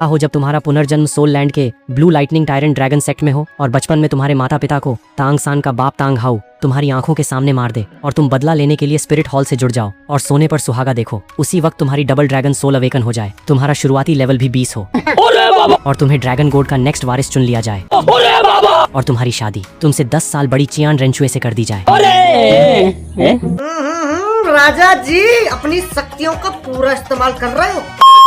हो जब तुम्हारा पुनर्जन्म सोल लैंड के blue lightning tyrant dragon sect में हो और बचपन में तुम्हारे माता पिता को तांग सान का बाप तांग हाउ तुम्हारी आंखों के सामने मार दे और तुम बदला लेने के लिए स्पिरिट हॉल से जुड़ जाओ और सोने पर सुहागा देखो। उसी वक्त तुम्हारी डबल ड्रैगन सोल अवेकन हो जाए, तुम्हारा शुरुआती लेवल भी 20 हो और तुम्हें ड्रैगन गोड का नेक्स्ट वारिस चुन लिया जाए और तुम्हारी शादी तुमसे 10 साल बड़ी चियान रेंचुए से कर दी जाए। राजा जी अपनी शक्तियों का पूरा इस्तेमाल कर रहे हो।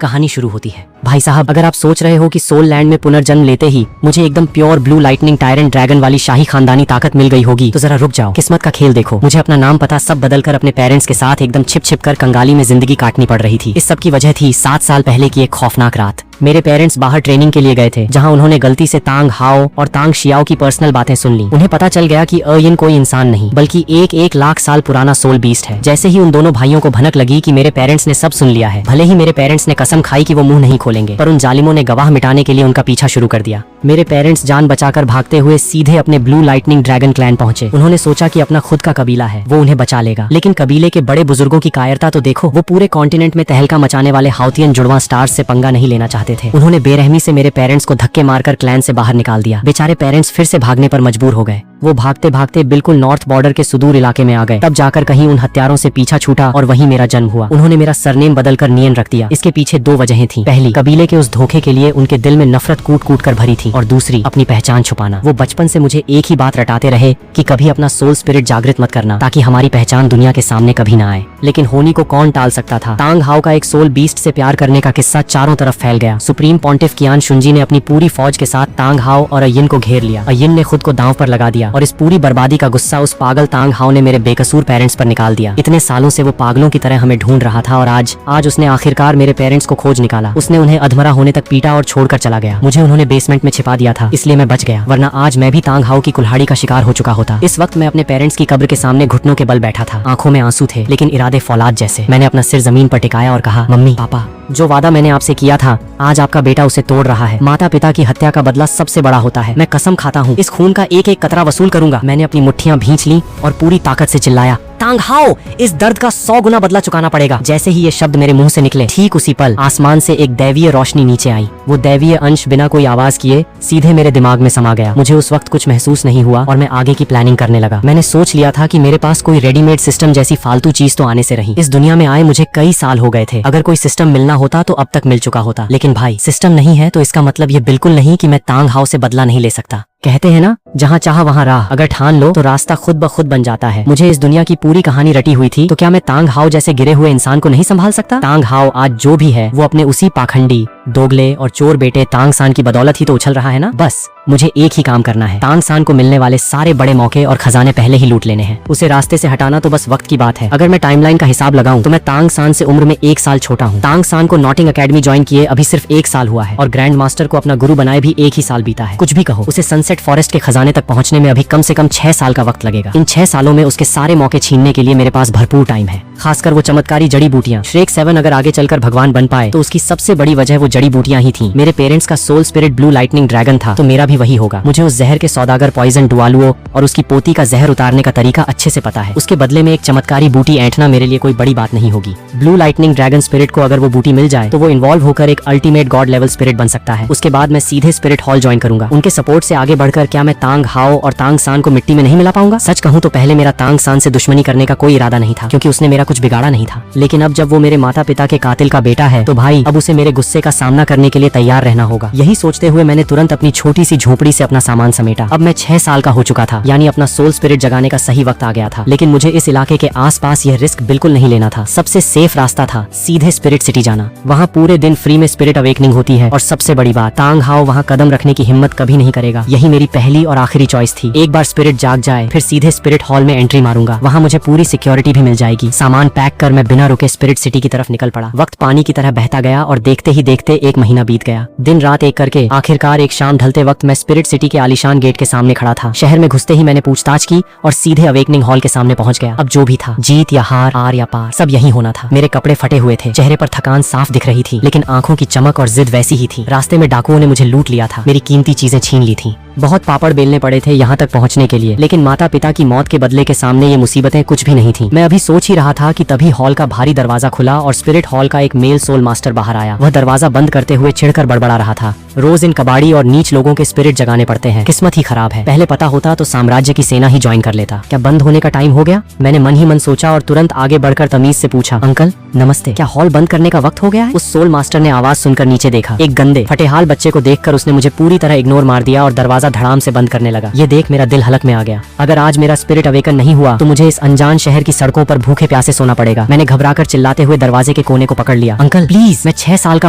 कहानी शुरू होती है। भाई साहब, अगर आप सोच रहे हो कि सोल लैंड में पुनर्जन्म लेते ही मुझे एकदम pure blue lightning tyrant dragon वाली शाही खानदानी ताकत मिल गई होगी तो जरा रुक जाओ, किस्मत का खेल देखो। मुझे अपना नाम पता सब बदलकर अपने पेरेंट्स के साथ एकदम छिप छिप कर कंगाली में जिंदगी काटनी पड़ रही थी। इस सब की वजह थी 7 साल पहले की एक खौफनाक रात। मेरे पेरेंट्स बाहर ट्रेनिंग के लिए गए थे, जहां उन्होंने गलती से तांग हाओ और तांग शियाओ की पर्सनल बातें सुन ली। उन्हें पता चल गया कि अयिन कोई इंसान नहीं बल्कि एक लाख साल पुराना सोल बीस्ट है। जैसे ही उन दोनों भाइयों को भनक लगी कि मेरे पेरेंट्स ने सब सुन लिया है, भले ही मेरे पेरेंट्स ने कसम खाई कि वो मुंह नहीं खोलेंगे, पर उन जालिमों ने गवाह मिटाने के लिए उनका पीछा शुरू कर दिया। मेरे पेरेंट्स जान बचाकर भागते हुए सीधे अपने ब्लू लाइटनिंग ड्रैगन क्लैन पहुंचे। उन्होंने सोचा कि अपना खुद का कबीला है, वो उन्हें बचा लेगा, लेकिन कबीले के बड़े बुजुर्गों की कायरता तो देखो। वो पूरे कॉन्टिनेंट में तहलका मचाने वाले हाउतियन जुड़वा स्टार्स से पंगा नहीं लेना चाहते थे। उन्होंने बेरहमी से मेरे पेरेंट्स को धक्के मारकर क्लैन से बाहर निकाल दिया। बेचारे पेरेंट्स फिर से भागने पर मजबूर हो गए। वो भागते भागते बिल्कुल नॉर्थ बॉर्डर के सुदूर इलाके में आ गए। तब जाकर कहीं उन हत्यारों से पीछा छूटा और वहीं मेरा जन्म हुआ। उन्होंने मेरा सरनेम बदलकर नियन रख दिया। इसके पीछे 2 वजहें थीं। पहली, कबीले के उस धोखे के लिए उनके दिल में नफरत कूट कूट कर भरी थी, और दूसरी, अपनी पहचान छुपाना। वो बचपन से मुझे एक ही बात रटाते रहे कि कभी अपना सोल स्पिरिट जागृत मत करना, ताकि हमारी पहचान दुनिया के सामने कभी ना आए। लेकिन होनी को कौन टाल सकता था। तांग हाओ का एक सोल बीस्ट से प्यार करने का किस्सा चारों तरफ फैल गया। सुप्रीम पॉन्टिफ कियान शुंजी ने अपनी पूरी फौज के साथ तांग हाओ और अयिन को घेर लिया। अयिन ने खुद को दांव पर लगा दिया और इस पूरी बर्बादी का गुस्सा उस पागल तांग हाओ ने मेरे बेकसूर पेरेंट्स पर निकाल दिया। इतने सालों से वो पागलों की तरह हमें ढूंढ रहा था और आज उसने आखिरकार मेरे पेरेंट्स को खोज निकाला। उसने उन्हें अधमरा होने तक पीटा और छोड़कर चला गया। मुझे उन्होंने बेसमेंट में छिपा दिया था, इसलिए मैं बच गया, वरना आज मैं भी तांग हाओ की कुल्हाड़ी का शिकार हो चुका होता। इस वक्त मैं अपने पेरेंट्स की कब्र के सामने घुटनों के बल बैठा था। आंखों में आंसू थे, लेकिन इरादे फौलाद जैसे। मैंने अपना सिर जमीन पर टिकाया और कहा, मम्मी पापा, जो वादा मैंने आपसे किया था आज आपका बेटा उसे तोड़ रहा है। माता पिता की हत्या का बदला सबसे बड़ा होता है। मैं कसम खाता हूँ इस खून का एक कतरा वसूल करूंगा। मैंने अपनी मुट्ठियां भींच ली और पूरी ताकत से चिल्लाया, तांग हाओ, इस दर्द का 100 गुना बदला चुकाना पड़ेगा। जैसे ही ये शब्द मेरे मुंह से निकले, ठीक उसी पल आसमान से एक दैवीय रोशनी नीचे आई। वो दैवीय अंश बिना कोई आवाज किए सीधे मेरे दिमाग में समा गया। मुझे उस वक्त कुछ महसूस नहीं हुआ और मैं आगे की प्लानिंग करने लगा। मैंने सोच लिया था कि मेरे पास कोई रेडीमेड सिस्टम जैसी फालतू चीज तो आने से रही। इस दुनिया में आए मुझे कई साल हो गए थे। अगर कोई सिस्टम मिलना होता तो अब तक मिल चुका होता। लेकिन भाई, सिस्टम नहीं है तो इसका मतलब ये बिल्कुल नहीं कि मैं तांग हाओ से बदला नहीं ले सकता। कहते हैं ना, जहाँ चाह वहाँ राह। अगर ठान लो तो रास्ता खुद ब खुद बन जाता है। मुझे इस दुनिया की पूरी कहानी रटी हुई थी, तो क्या मैं तांग हाओ जैसे गिरे हुए इंसान को नहीं संभाल सकता? तांग हाओ आज जो भी है वो अपने उसी पाखंडी, दोगले और चोर बेटे तांग सान की बदौलत ही तो उछल रहा है ना। बस मुझे एक ही काम करना है, तांग सान को मिलने वाले सारे बड़े मौके और खजाने पहले ही लूट लेने हैं। उसे रास्ते से हटाना तो बस वक्त की बात है। अगर मैं टाइमलाइन का हिसाब लगाऊं तो मैं तांग सान से उम्र में 1 साल छोटा हूँ। तांग सान को नॉटिंग अकेडमी ज्वाइन किए अभी सिर्फ 1 साल हुआ है और ग्रैंड मास्टर को अपना गुरु बनाए भी 1 ही साल बीता है। कुछ भी कहो, उसे सनसेट फॉरेस्ट के खजाने तक पहुंचने में अभी कम से कम 6 साल का वक्त लगेगा। इन 6 सालों में उसके सारे मौके छीनने के लिए मेरे पास भरपूर टाइम है। खासकर वो चमत्कारी जड़ी बूटियां। श्रेक 7 अगर आगे चलकर भगवान बन पाए तो उसकी सबसे बड़ी वजह वो जड़ी बूटियां ही थी। मेरे पेरेंट्स का soul spirit blue lightning dragon था, तो मेरा भी वही होगा। मुझे उस जहर के सौदागर पॉइजन डुआलुओ और उसकी पोती का जहर उतारने का तरीका अच्छे से पता है। उसके बदले में एक चमत्कारी बूटी ऐंठना मेरे लिए कोई बड़ी बात नहीं होगी। ब्लू लाइटनिंग ड्रैगन स्पिरिट को अगर वो बूटी मिल जाए तो वो इन्वॉल्व होकर एक अल्टीमेट गॉड लेवल स्पिरिट बन सकता है। उसके बाद मैं सीधे स्पिरिट हॉल ज्वाइन करूंगा। उनके सपोर्ट से आगे बढ़कर क्या मैं तांग हाओ और तांग सान को मिट्टी में नहीं मिला पाऊंगा? सच कहूं तो पहले मेरा तांग सान से दुश्मनी करने का कोई इरादा नहीं था, क्योंकि उसने मेरा कुछ बिगाड़ा नहीं था। लेकिन अब जब वो मेरे माता पिता के कातिल का बेटा है तो भाई अब उसे मेरे गुस्से का सामना करने के लिए तैयार रहना होगा। यही सोचते हुए मैंने तुरंत अपनी छोटी सी झोपड़ी से अपना सामान समेटा। अब मैं 6 साल का हो चुका था, यानी अपना सोल स्पिरिट जगाने का सही वक्त आ गया था। लेकिन मुझे इस इलाके के आसपास यह रिस्क बिल्कुल नहीं लेना था। सबसे सेफ रास्ता था सीधे स्पिरिट सिटी जाना। वहाँ पूरे दिन फ्री में स्पिरिट अवेकनिंग होती है और सबसे बड़ी बात, तांग हाओ वहाँ कदम रखने की हिम्मत कभी नहीं करेगा। यही मेरी पहली और आखिरी चॉइस थी। एक बार स्पिरिट जाग जाए फिर सीधे स्पिरिट हॉल में एंट्री मारूंगा। वहाँ मुझे पूरी सिक्योरिटी भी मिल जाएगी। सामान पैक कर मैं बिना रुके स्पिरिट सिटी की तरफ निकल पड़ा। वक्त पानी की तरह बहता गया और देखते ही देखते 1 महीना बीत गया। दिन रात एक करके आखिरकार एक शाम ढलते वक्त मैं स्पिरिट सिटी के आलीशान गेट के सामने खड़ा था। शहर में घुसते ही मैंने पूछताछ की और सीधे अवेकनिंग हॉल के सामने पहुंच गया। अब जो भी था, जीत या हार, आर या पार, सब यही होना था। मेरे कपड़े फटे हुए थे, चेहरे पर थकान साफ दिख रही थी, लेकिन आंखों की चमक और जिद वैसी ही थी। रास्ते में डाकुओं ने मुझे लूट लिया था, मेरी कीमती चीजें छीन ली थी। बहुत पापड़ बेलने पड़े थे यहाँ तक पहुँचने के लिए, लेकिन माता पिता की मौत के बदले के सामने ये मुसीबतें कुछ भी नहीं थी। मैं अभी सोच ही रहा था कि तभी हॉल का भारी दरवाजा खुला और स्पिरिट हॉल का एक मेल सोल मास्टर बाहर आया। वह दरवाजा बंद बंद करते हुए चिढ़कर बड़बड़ा रहा था। रोज इन कबाड़ी और नीच लोगों के स्पिरिट जगाने पड़ते हैं, किस्मत ही खराब है। पहले पता होता तो साम्राज्य की सेना ही ज्वाइन कर लेता। क्या बंद होने का टाइम हो गया? मैंने मन ही मन सोचा और तुरंत आगे बढ़कर तमीज से पूछा, अंकल नमस्ते, क्या हॉल बंद करने का वक्त हो गया है? उस सोल मास्टर ने आवाज सुनकर नीचे देखा। एक गंदे फटेहाल बच्चे को देखकर उसने मुझे पूरी तरह इग्नोर मार दिया और दरवाजा धड़ाम से बंद करने लगा। ये देख मेरा दिल हलक में आ गया। अगर आज मेरा स्पिरिट अवेकन नहीं हुआ तो मुझे इस अनजान शहर की सड़कों पर भूखे प्यासे सोना पड़ेगा। मैंने घबराकर चिल्लाते हुए दरवाजे के कोने को पकड़ लिया। अंकल प्लीज, मैं 6 साल का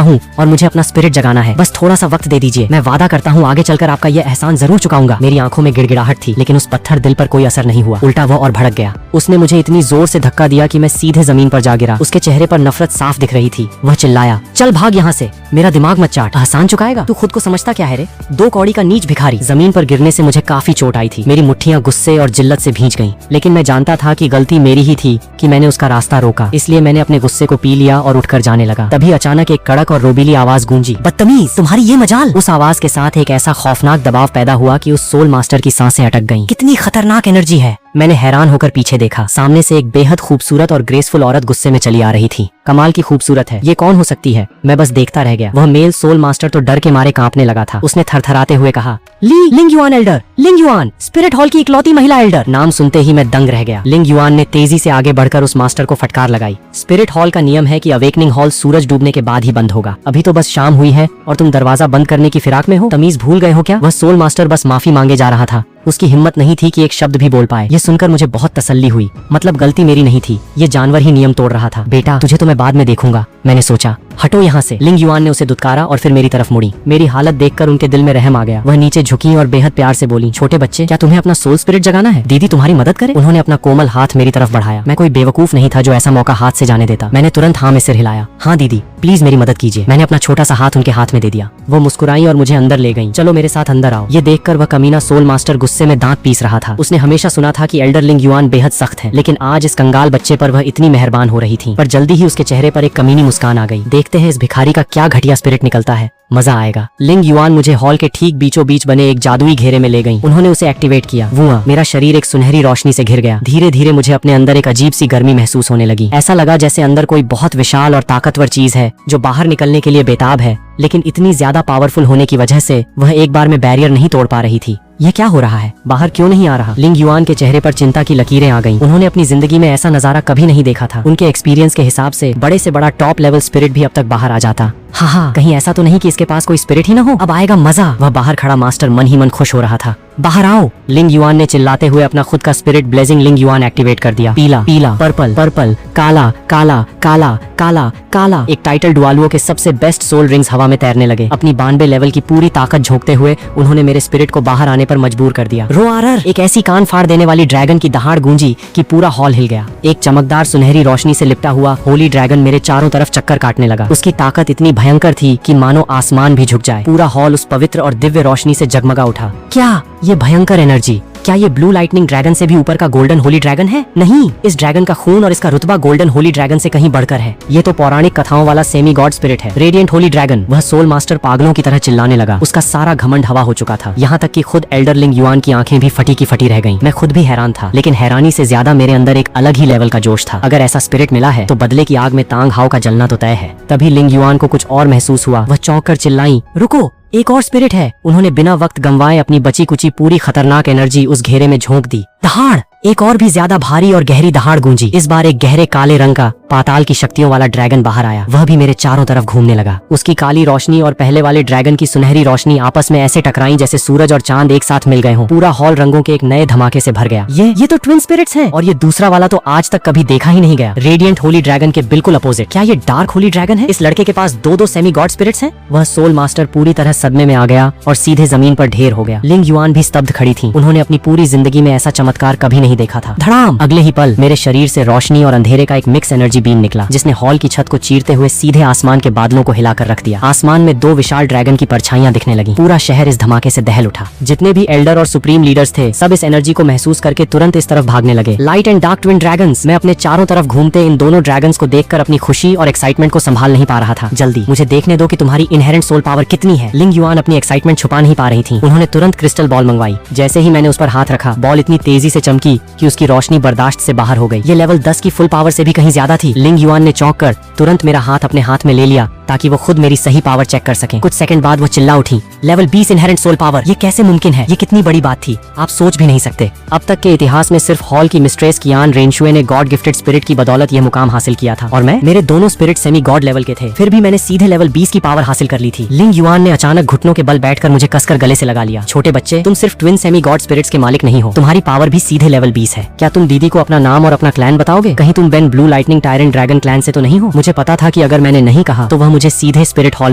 हूँ और मुझे अपना स्पिरिट जगाना है, बस थोड़ा सा वक्त दे दीजिए। मैं वादा करता हूँ आगे चलकर आपका यह एहसान जरूर चुकाऊंगा। मेरी आंखों में गिड़गिड़ाहट थी, लेकिन उस पत्थर दिल पर कोई असर नहीं हुआ, उल्टा वो और भड़क गया। उसने मुझे इतनी जोर से धक्का दिया कि मैं सीधे जमीन पर जा गिरा। उसके चेहरे पर नफरत साफ दिख रही थी। वह चिल्लाया, चल भाग यहाँ से, मेरा दिमाग मत चाट। एहसान चुकाएगा? तू खुद को समझता क्या है रे, 2 कौड़ी का नीच भिखारी। जमीन पर गिरने से मुझे काफी चोट आई थी। मेरी मुट्ठियां गुस्से और जिल्लत से भींच गईं। लेकिन मैं जानता था कि गलती मेरी ही थी कि मैंने उसका रास्ता रोका। इसलिए मैंने अपने गुस्से को पी लिया और उठकर जाने लगा। तभी अचानक एक कड़क और रोबीली आवाज गूंजी, बदतमीज, तुम्हारी ये मजाल। उस आवाज के साथ एक ऐसा खौफनाक दबाव पैदा हुआ कि उस सोल मास्टर की सांसें अटक गईं। कितनी खतरनाक एनर्जी है। मैंने हैरान होकर पीछे देखा। सामने से एक बेहद खूबसूरत और ग्रेसफुल औरत गुस्से में चली आ रही थी। कमाल की खूबसूरत है, ये कौन हो सकती है? मैं बस देखता रह गया। वह मेल सोल मास्टर तो डर के मारे कांपने लगा था। उसने थरथराते हुए कहा, ली लिंग युआन एल्डर, लिंग युआन, स्पिरिट हॉल की इकलौती महिला एल्डर। नाम सुनते ही मैं दंग रह गया। लिंग युआन ने तेजी से आगे बढ़कर उस मास्टर को फटकार लगाई। स्पिरिट हॉल का नियम है कि अवेकनिंग हॉल सूरज डूबने के बाद ही बंद होगा। अभी तो बस शाम हुई है और तुम दरवाजा बंद करने की फिराक में हो। तमीज भूल गए हो क्या? वह सोल मास्टर बस माफी मांगे जा रहा था। उसकी हिम्मत नहीं थी कि एक शब्द भी बोल पाए। ये सुनकर मुझे बहुत तसल्ली हुई। मतलब गलती मेरी नहीं थी, ये जानवर ही नियम तोड़ रहा था। बेटा, तुझे तो मैं बाद में देखूंगा, मैंने सोचा। हटो यहाँ से। लिंग युआन ने उसे दुत्कारा और फिर मेरी तरफ मुड़ी। मेरी हालत देखकर उनके दिल में रहम आ गया। वह नीचे झुकी और बेहद प्यार से बोली, छोटे बच्चे, क्या तुम्हें अपना सोल स्पिरिट जगाना है? दीदी तुम्हारी मदद करे। उन्होंने अपना कोमल हाथ मेरी तरफ बढ़ाया। मैं कोई बेवकूफ नहीं था जो ऐसा मौका हाथ से जाने देता। मैंने तुरंत हाँ में सिर हिलाया। हाँ दीदी, प्लीज मेरी मदद कीजिए। मैंने अपना छोटा सा हाथ उनके हाथ में दे दिया। वो मुस्कुराई और मुझे अंदर ले गई। चलो मेरे साथ अंदर आओ। ये देखकर वह कमीना सोल मास्टर गुस्से में दांत पीस रहा था। उसने हमेशा सुना था कि एल्डर लिंग युआन बेहद सख्त है, लेकिन आज इस कंगाल बच्चे पर वह इतनी मेहरबान हो रही थी। पर जल्दी ही उसके चेहरे पर एक कमीनी मुस्कान आ गई। देखते हैं इस भिखारी का क्या घटिया स्पिरिट निकलता है, मजा आएगा। लिंग युआन मुझे हॉल के ठीक बीचों बीच बने एक जादुई घेरे में ले गईं। उन्होंने उसे एक्टिवेट किया। वुआ, मेरा शरीर एक सुनहरी रोशनी से घिर गया। धीरे धीरे मुझे अपने अंदर एक अजीब सी गर्मी महसूस होने लगी। ऐसा लगा जैसे अंदर कोई बहुत विशाल और ताकतवर चीज है जो बाहर निकलने के लिए बेताब है, लेकिन इतनी ज्यादा पावरफुल होने की वजह से वह एक बार में बैरियर नहीं तोड़ पा रही थी। यह क्या हो रहा है? बाहर क्यों नहीं आ रहा? लिंग युआन के चेहरे पर चिंता की लकीरें आ गईं। उन्होंने अपनी जिंदगी में ऐसा नजारा कभी नहीं देखा था। उनके एक्सपीरियंस के हिसाब से बड़े से बड़ा टॉप लेवल स्पिरिट भी अब तक बाहर आ जाता। हाँ, कहीं ऐसा तो नहीं कि इसके पास कोई स्पिरिट ही ना हो? अब आएगा मजा। वह बाहर खड़ा मास्टर मन ही मन खुश हो रहा था। बाहर आओ। लिंग युआन ने चिल्लाते हुए अपना खुद का स्पिरिट ब्लेजिंग लिंग युआन एक्टिवेट कर दिया। पीला पीला, पर्पल पर्पल, काला काला काला काला काला। एक टाइटल डुआलुओ के सबसे बेस्ट सोल रिंग्स हवा में तैरने लगे। अपनी 92 लेवल की पूरी ताकत झोंकते हुए उन्होंने मेरे स्पिरिट को बाहर आने पर मजबूर कर दिया। रोआरर, एक ऐसी कान फाड़ देने वाली ड्रैगन की दहाड़ गूंजी कि पूरा हॉल हिल गया। एक चमकदार सुनहरी रोशनी से लिपटा हुआ होली ड्रैगन मेरे चारों तरफ चक्कर काटने लगा। उसकी ताकत इतनी भयंकर थी कि मानो आसमान भी झुक जाए। पूरा हॉल उस पवित्र और दिव्य रोशनी से जगमगा उठा। क्या ये भयंकर एनर्जी? क्या ये ब्लू लाइटनिंग ड्रैगन से भी ऊपर का गोल्डन होली ड्रैगन है? नहीं, इस ड्रैगन का खून और इसका रुतबा गोल्डन होली ड्रैगन से कहीं बढ़कर है। ये तो पौराणिक कथाओं वाला सेमी गॉड स्पिरिट है, रेडिएंट होली ड्रैगन। वह सोल मास्टर पागलों की तरह चिल्लाने लगा। उसका सारा घमंड हवा हो चुका था। यहाँ तक कि खुद एल्डर लिंग युआन की आंखें भी फटी की फटी रह गईं। मैं खुद भी हैरान था, लेकिन हैरानी से ज्यादा मेरे अंदर एक अलग ही लेवल का जोश था। अगर ऐसा स्पिरिट मिला है तो बदले की आग में तांग हाव का जलना तो तय है। तभी लिंग युआन को कुछ और महसूस हुआ। वह चौंक कर चिल्लाई, रुको, एक और स्पिरिट है। उन्होंने बिना वक्त गंवाए अपनी बची कुची पूरी खतरनाक एनर्जी उस घेरे में झोंक दी। दहाड़, एक और भी ज्यादा भारी और गहरी दहाड़ गूंजी। इस बार एक गहरे काले रंग का पाताल की शक्तियों वाला ड्रैगन बाहर आया। वह भी मेरे चारों तरफ घूमने लगा। उसकी काली रोशनी और पहले वाले ड्रैगन की सुनहरी रोशनी आपस में ऐसे टकराई जैसे सूरज और चांद एक साथ मिल गए हों। पूरा हॉल रंगों के एक नए धमाके से भर गया। ये तो ट्विन स्पिरिट्स हैं, और ये दूसरा वाला तो आज तक कभी देखा ही नहीं गया। रेडिएंट होली ड्रैगन के बिल्कुल अपोजिट। क्या ये डार्क होली ड्रैगन है? इस लड़के के पास दो सेमी गॉड स्पिरिट्स हैं। वह सोल मास्टर पूरी तरह सदमे में आ गया और सीधे जमीन पर ढेर हो गया। लिंग युआन भी स्तब्ध खड़ी थी। उन्होंने अपनी पूरी जिंदगी में ऐसा चमत्कार कभी नहीं देखा था। धड़ाम! अगले ही पल मेरे शरीर से रोशनी और अंधेरे का एक मिक्स एनर्जी बीम निकला, जिसने हॉल की छत को चीरते हुए सीधे आसमान के बादलों को हिलाकर रख दिया। आसमान में 2 विशाल ड्रैगन की परछाइयां दिखने लगी। पूरा शहर इस धमाके से दहल उठा। जितने भी एल्डर और सुप्रीम लीडर्स थे, सब इस एनर्जी को महसूस करके तुरंत इस तरफ भागने लगे। Light and dark twin dragons. मैं अपने चारों तरफ घूमते इन दोनों ड्रैगन्स को देखकर अपनी खुशी और एक्साइटमेंट को संभाल नहीं पा रहा था। जल्दी मुझे देखने दो कि तुम्हारी इनहेरेंट सोल पावर कितनी है। लिंग युआन अपनी एक्साइटमेंट छुपा नहीं पा रही थी। उन्होंने तुरंत क्रिस्टल बॉल मंगवाई। जैसे ही मैंने उस पर हाथ रखा, बॉल इतनी तेजी से चमकी कि उसकी रोशनी बर्दाश्त से बाहर हो गई। ये लेवल 10 की फुल पावर से भी कहीं ज्यादा थी। लिंग युआन ने चौंक कर तुरंत मेरा हाथ अपने हाथ में ले लिया ताकि वो खुद मेरी सही पावर चेक कर सकें। कुछ सेकंड बाद वो चिल्ला उठी, लेवल 20 इनहेरेंट सोल पावर। ये कैसे मुमकिन है? ये कितनी बड़ी बात थी, आप सोच भी नहीं सकते। अब तक के इतिहास में सिर्फ हॉल की मिस्ट्रेस कियान रेनशुए ने गॉड गिफ्टेड स्पिरिट की बदौलत ये मुकाम हासिल किया था, और मेरे दोनों स्पिरिट सेमी गॉड लेवल के थे। फिर भी मैंने सीधे लेवल 20 की पावर हासिल कर ली थी। लिंग युआन ने अचानक घुटनों के बल बैठकर मुझे कसकर गले से लगा लिया। छोटे बच्चे, तुम सिर्फ ट्विन सेमी गॉड स्पिरिट्स के मालिक नहीं हो, तुम्हारी पावर भी सीधे लेवल 20 है। क्या तुम दीदी को अपना नाम और अपना क्लैन बताओगे? कहीं तुम Ben blue lightning tyrant dragon clan से तो नहीं हो? मुझे पता था कि अगर मैंने नहीं कहा तो वह मुझे सीधे स्पिरिट हॉल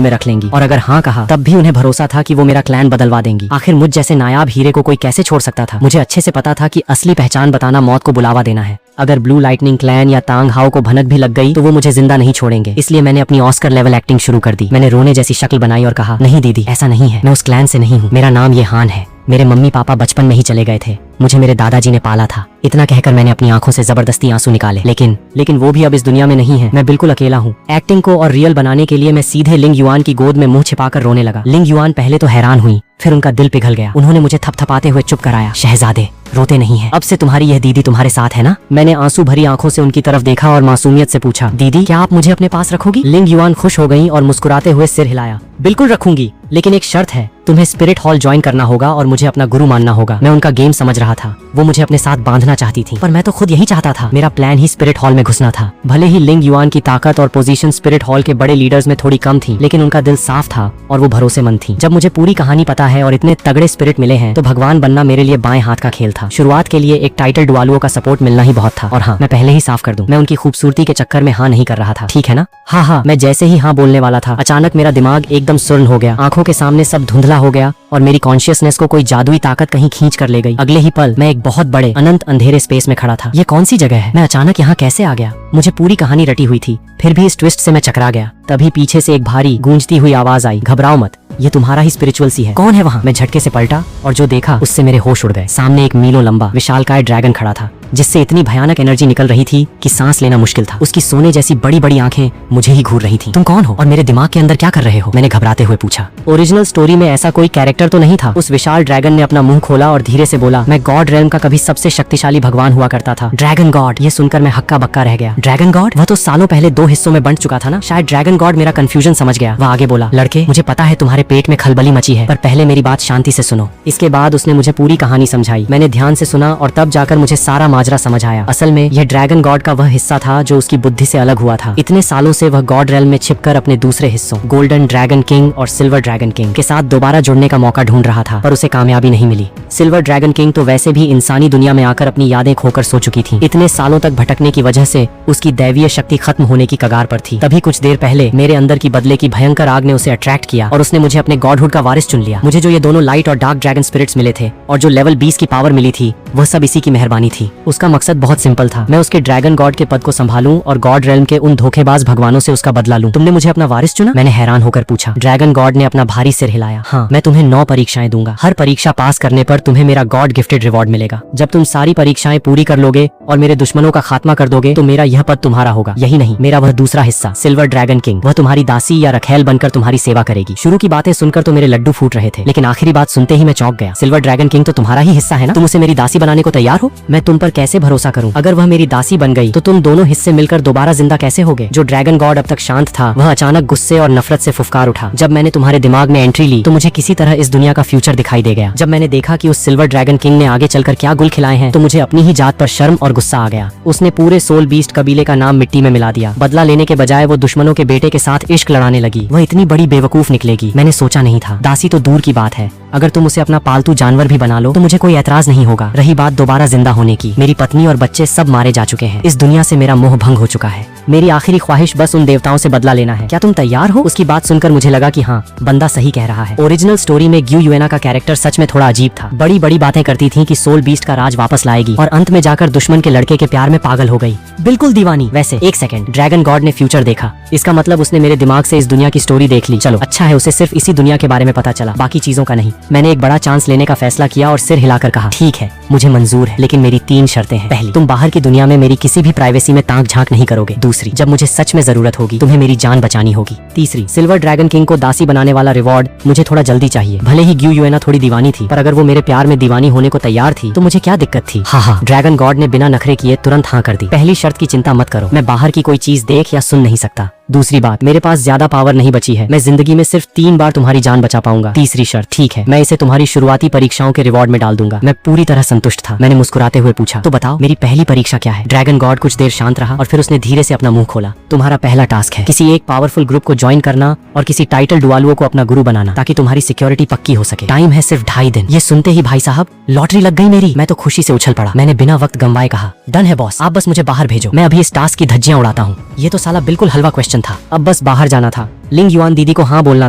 में रख लेंगी, और अगर हाँ कहा तब भी उन्हें भरोसा था कि वो मेरा क्लैन बदलवा देंगी। आखिर मुझ जैसे नायाब हीरे को कोई कैसे छोड़ सकता था? मुझे अच्छे से पता था कि असली पहचान बताना मौत को बुलावा देना है। अगर ब्लू लाइटनिंग क्लैन या तांग हाओ को भनक भी लग गई तो वो मुझे जिंदा नहीं छोड़ेंगे। इसलिए मैंने अपनी ऑस्कर लेवल एक्टिंग शुरू कर दी। मैंने रोने जैसी शक्ल बनाई और कहा, नहीं दीदी, ऐसा नहीं है, मैं उस क्लैन से नहीं हूँ, मेरा नाम ये हान है। मेरे मम्मी पापा बचपन में ही चले गए थे, मुझे मेरे दादाजी ने पाला था। इतना कहकर मैंने अपनी आंखों से जबरदस्ती आंसू निकाले। लेकिन वो भी अब इस दुनिया में नहीं है। मैं बिल्कुल अकेला हूँ। एक्टिंग को और रियल बनाने के लिए मैं सीधे लिंग युआन की गोद में मुंह छिपाकर रोने लगा। लिंग युआन पहले तो हैरान हुई, फिर उनका दिल पिघल गया। उन्होंने मुझे थपथपाते हुए चुप कराया। शहजादे, रोते नहीं है, अब से तुम्हारी यह दीदी तुम्हारे साथ है ना? मैंने आंसू भरी आंखों से उनकी तरफ देखा और मासूमियत से पूछा, दीदी क्या आप मुझे अपने पास रखोगी? लिंग युआन खुश हो गई और मुस्कुराते हुए सिर हिलाया। बिल्कुल रखूंगी, लेकिन एक शर्त है, तुम्हें स्पिरिट हॉल ज्वाइन करना होगा और मुझे अपना गुरु मानना होगा। मैं उनका गेम समझ रहा था, वो मुझे अपने साथ बांधना चाहती थी, पर मैं तो खुद यही चाहता था। मेरा प्लान ही स्पिरिट हॉल में घुसना था। भले ही लिंग युआन की ताकत और पोजीशन स्पिरिट हॉल के बड़े लीडर्स में थोड़ी कम थी, लेकिन उनका दिल साफ था और वो भरोसेमंद थी। जब मुझे पूरी कहानी पता है और इतने तगड़े स्पिरिट मिले हैं तो भगवान बनना मेरे लिए बाएं हाथ का खेल था। शुरुआत के लिए एक टाइटल डुआलुओ का सपोर्ट मिलना ही बहुत था। और हाँ, मैं पहले ही साफ कर दूं, मैं उनकी खूबसूरती के चक्कर में हाँ नहीं कर रहा था, ठीक है ना? हाँ, मैं जैसे ही हाँ बोलने वाला था, अचानक मेरा दिमाग एकदम सुन्न हो गया। आंखों के सामने सब धुंधला हो गया और मेरी कॉन्शियसनेस को कोई जादुई ताकत कहीं खींच कर ले गई। अगले ही पल मैं एक बहुत बड़े अनंत अंधेरे स्पेस में खड़ा था। ये कौन सी जगह है? मैं अचानक यहाँ कैसे आ गया? मुझे पूरी कहानी रटी हुई थी, फिर भी इस ट्विस्ट से मैं चकरा गया। तभी पीछे से एक भारी गूंजती हुई आवाज आई, घबराओ मत, ये तुम्हारा ही स्पिरिचुअल सी है। कौन है वहाँ? मैं झटके से पलटा और जो देखा उससे मेरे होश उड़ गए। सामने एक मीलों लंबा विशालकाय ड्रैगन खड़ा था, जिससे इतनी भयानक एनर्जी निकल रही थी कि सांस लेना मुश्किल था। उसकी सोने जैसी बड़ी बड़ी आंखें मुझे ही घूर रही थी। तुम कौन हो और मेरे दिमाग के अंदर क्या कर रहे हो? मैंने घबराते हुए पूछा। ओरिजिनल स्टोरी में ऐसा कोई कैरेक्टर तो नहीं था। उस विशाल ड्रैगन ने अपना मुंह खोला और धीरे से बोला, मैं गॉड रेल्म का कभी सबसे शक्तिशाली भगवान हुआ करता था, ड्रैगन गॉड। ये सुनकर मैं हक्का बक्का रह गया। Dragon God? वह तो सालों पहले 2 हिस्सों में बंट चुका था ना। शायद ड्रैगन गॉड मेरा कंफ्यूजन समझ गया। वह आगे बोला, लड़के, मुझे पता है तुम्हारे पेट में खलबली मची है, पर पहले मेरी बात शांति से सुनो। इसके बाद उसने मुझे पूरी कहानी समझाई। मैंने ध्यान से सुना और तब जाकर मुझे सारा माजरा समझ आया। असल में यह ड्रैगन गॉड का वह हिस्सा था जो उसकी बुद्धि से अलग हुआ था। इतने सालों से वह गॉड रेल्म में छिपकर अपने दूसरे हिस्सों गोल्डन ड्रैगन किंग और सिल्वर ड्रैगन किंग के साथ दोबारा जुड़ने का मौका ढूंढ रहा था, पर उसे कामयाबी नहीं मिली। सिल्वर ड्रैगन किंग तो वैसे भी इंसानी दुनिया में आकर अपनी यादें खोकर सो चुकी थी। इतने सालों तक भटकने की वजह से उसकी दैवीय शक्ति खत्म होने की कगार पर थी। तभी कुछ देर पहले मेरे अंदर की बदले की भयंकर आग ने उसे अट्रैक्ट किया और उसने मुझे अपने गॉडहुड का वारिस चुन लिया। मुझे जो ये दोनों लाइट और डार्क ड्रैगन स्पिरिट्स मिले थे और जो लेवल 20 की पावर मिली थी, वह सब इसी की मेहरबानी थी। उसका मकसद बहुत सिंपल था, मैं उसके ड्रैगन गॉड के पद को संभालूं और गॉड रेल्म के उन धोखेबाज भगवानों से उसका बदला लूं। तुमने मुझे अपना वारिस चुना? मैंने हैरान होकर पूछा। ड्रैगन गॉड ने अपना भारी सिर हिलाया। हाँ, मैं तुम्हें 9 परीक्षाएं दूंगा। हर परीक्षा पास करने पर तुम्हें मेरा गॉड गिफ्टेड रिवॉर्ड मिलेगा। जब तुम सारी परीक्षाएं पूरी कर लोगे और मेरे दुश्मनों का खात्मा कर दोगे तो मेरा यह पद तुम्हारा होगा। यही नहीं, मेरा वह दूसरा हिस्सा सिल्वर ड्रैगन किंग, वह तुम्हारी दासी या रखेल बनकर तुम्हारी सेवा करेगी। शुरू की बातें सुनकर तो मेरे लड्डू फूट रहे थे, लेकिन आखिरी बात सुनते ही मैं चौंक गया। सिल्वर ड्रैगन किंग तो तुम्हारा ही हिस्सा है ना? तुम उसे मेरी दासी बनाने को तैयार हो? मैं तुम पर कैसे भरोसा करूं? अगर वह मेरी दासी बन गई तो तुम दोनों हिस्से मिलकर दोबारा जिंदा कैसे होगे? जो ड्रैगन गॉड अब तक शांत था, वह अचानक गुस्से और नफरत से फुफकार उठा। जब मैंने तुम्हारे दिमाग में एंट्री ली तो मुझे किसी तरह इस दुनिया का फ्यूचर दिखाई दे गया। जब मैंने देखा कि उस सिल्वर ड्रैगन किंग ने आगे चलकर क्या गुल खिलाए हैं तो मुझे अपनी ही जात पर शर्म और गुस्सा आ गया। उसने पूरे सोल बीस्ट कबीले का नाम मिट्टी में मिला दिया। बदला लेने के बजाय वो दुश्मनों के बेटे के साथ इश्क लड़ाने लगी। वह इतनी बड़ी बेवकूफ निकलेगी, मैंने सोचा नहीं था। दासी तो दूर की बात है, अगर तुम उसे अपना पालतू जानवर भी बना लो तो मुझे कोई ऐतराज नहीं होगा। रही बात दोबारा जिंदा होने की, मेरी पत्नी और बच्चे सब मारे जा चुके हैं। इस दुनिया से मेरा मोह भंग हो चुका है। मेरी आखिरी ख्वाहिश बस उन देवताओं से बदला लेना है। क्या तुम तैयार हो? उसकी बात सुनकर मुझे लगा कि हाँ, बंदा सही कह रहा है। ओरिजिनल स्टोरी में ग्यू युएना का कैरेक्टर सच में थोड़ा अजीब था। बड़ी बड़ी बातें करती थी कि सोल बीस्ट का राज वापस लाएगी और अंत में जाकर दुश्मन के लड़के के प्यार में पागल हो गई, बिल्कुल दीवानी। वैसे एक सेकंड, ड्रैगन गॉड ने फ्यूचर देखा, इसका मतलब उसने मेरे दिमाग से इस दुनिया की स्टोरी देख ली। चलो अच्छा है, उसे सिर्फ इसी दुनिया के बारे में पता चला, बाकी चीजों का नहीं। मैंने एक बड़ा चांस लेने का फैसला किया और सिर हिलाकर कहा, ठीक है, मुझे मंजूर है, लेकिन मेरी 3 शर्तें हैं। पहली, तुम बाहर की दुनिया में मेरी किसी भी प्राइवेसी में ताक झांक नहीं करोगे। दूसरी, जब मुझे सच में जरूरत होगी तुम्हें मेरी जान बचानी होगी। तीसरी, सिल्वर ड्रैगन किंग को दासी बनाने वाला रिवॉर्ड मुझे थोड़ा जल्दी चाहिए। भले ही ग्यू युएना थोड़ी दीवानी थी, पर अगर वो मेरे प्यार में दीवानी होने को तैयार थी तो मुझे क्या दिक्कत थी? हाँ, ड्रैगन गॉड ने बिना नखरे किए तुरंत हाँ कर दी। पहली शर्त की चिंता मत करो, मैं बाहर की कोई चीज देख या सुन नहीं सकता। दूसरी बात, मेरे पास ज्यादा पावर नहीं बची है, मैं जिंदगी में सिर्फ 3 बार तुम्हारी जान बचा पाऊंगा। तीसरी शर्त, ठीक है, मैं इसे तुम्हारी शुरुआती परीक्षाओं के रिवॉर्ड में डाल दूंगा। मैं पूरी तरह संतुष्ट था। मैंने मुस्कुराते हुए पूछा, तो बताओ मेरी पहली परीक्षा क्या है? ड्रैगन गॉड कुछ देर शांत रहा और फिर उसने धीरे से अपना मुंह खोला। तुम्हारा पहला टास्क है किसी एक पावरफुल ग्रुप को ज्वाइन करना और किसी टाइटल डुआलुओ को अपना गुरु बनाना, ताकि तुम्हारी सिक्योरिटी पक्की हो सके। टाइम है सिर्फ 2.5 दिन। ये सुनते ही भाई साहब लॉटरी लग गई मेरी। मैं तो खुशी से उछल पड़ा। मैंने बिना वक्त गंवाए कहा, डन है बॉस, आप बस मुझे बाहर भेजो, मैं अभी इस टास्क की धज्जियां उड़ाता हूँ। ये तो साला बिल्कुल हलवा क्वेश्चन था। अब बस बाहर जाना था, लिंग युआन दीदी को हाँ बोलना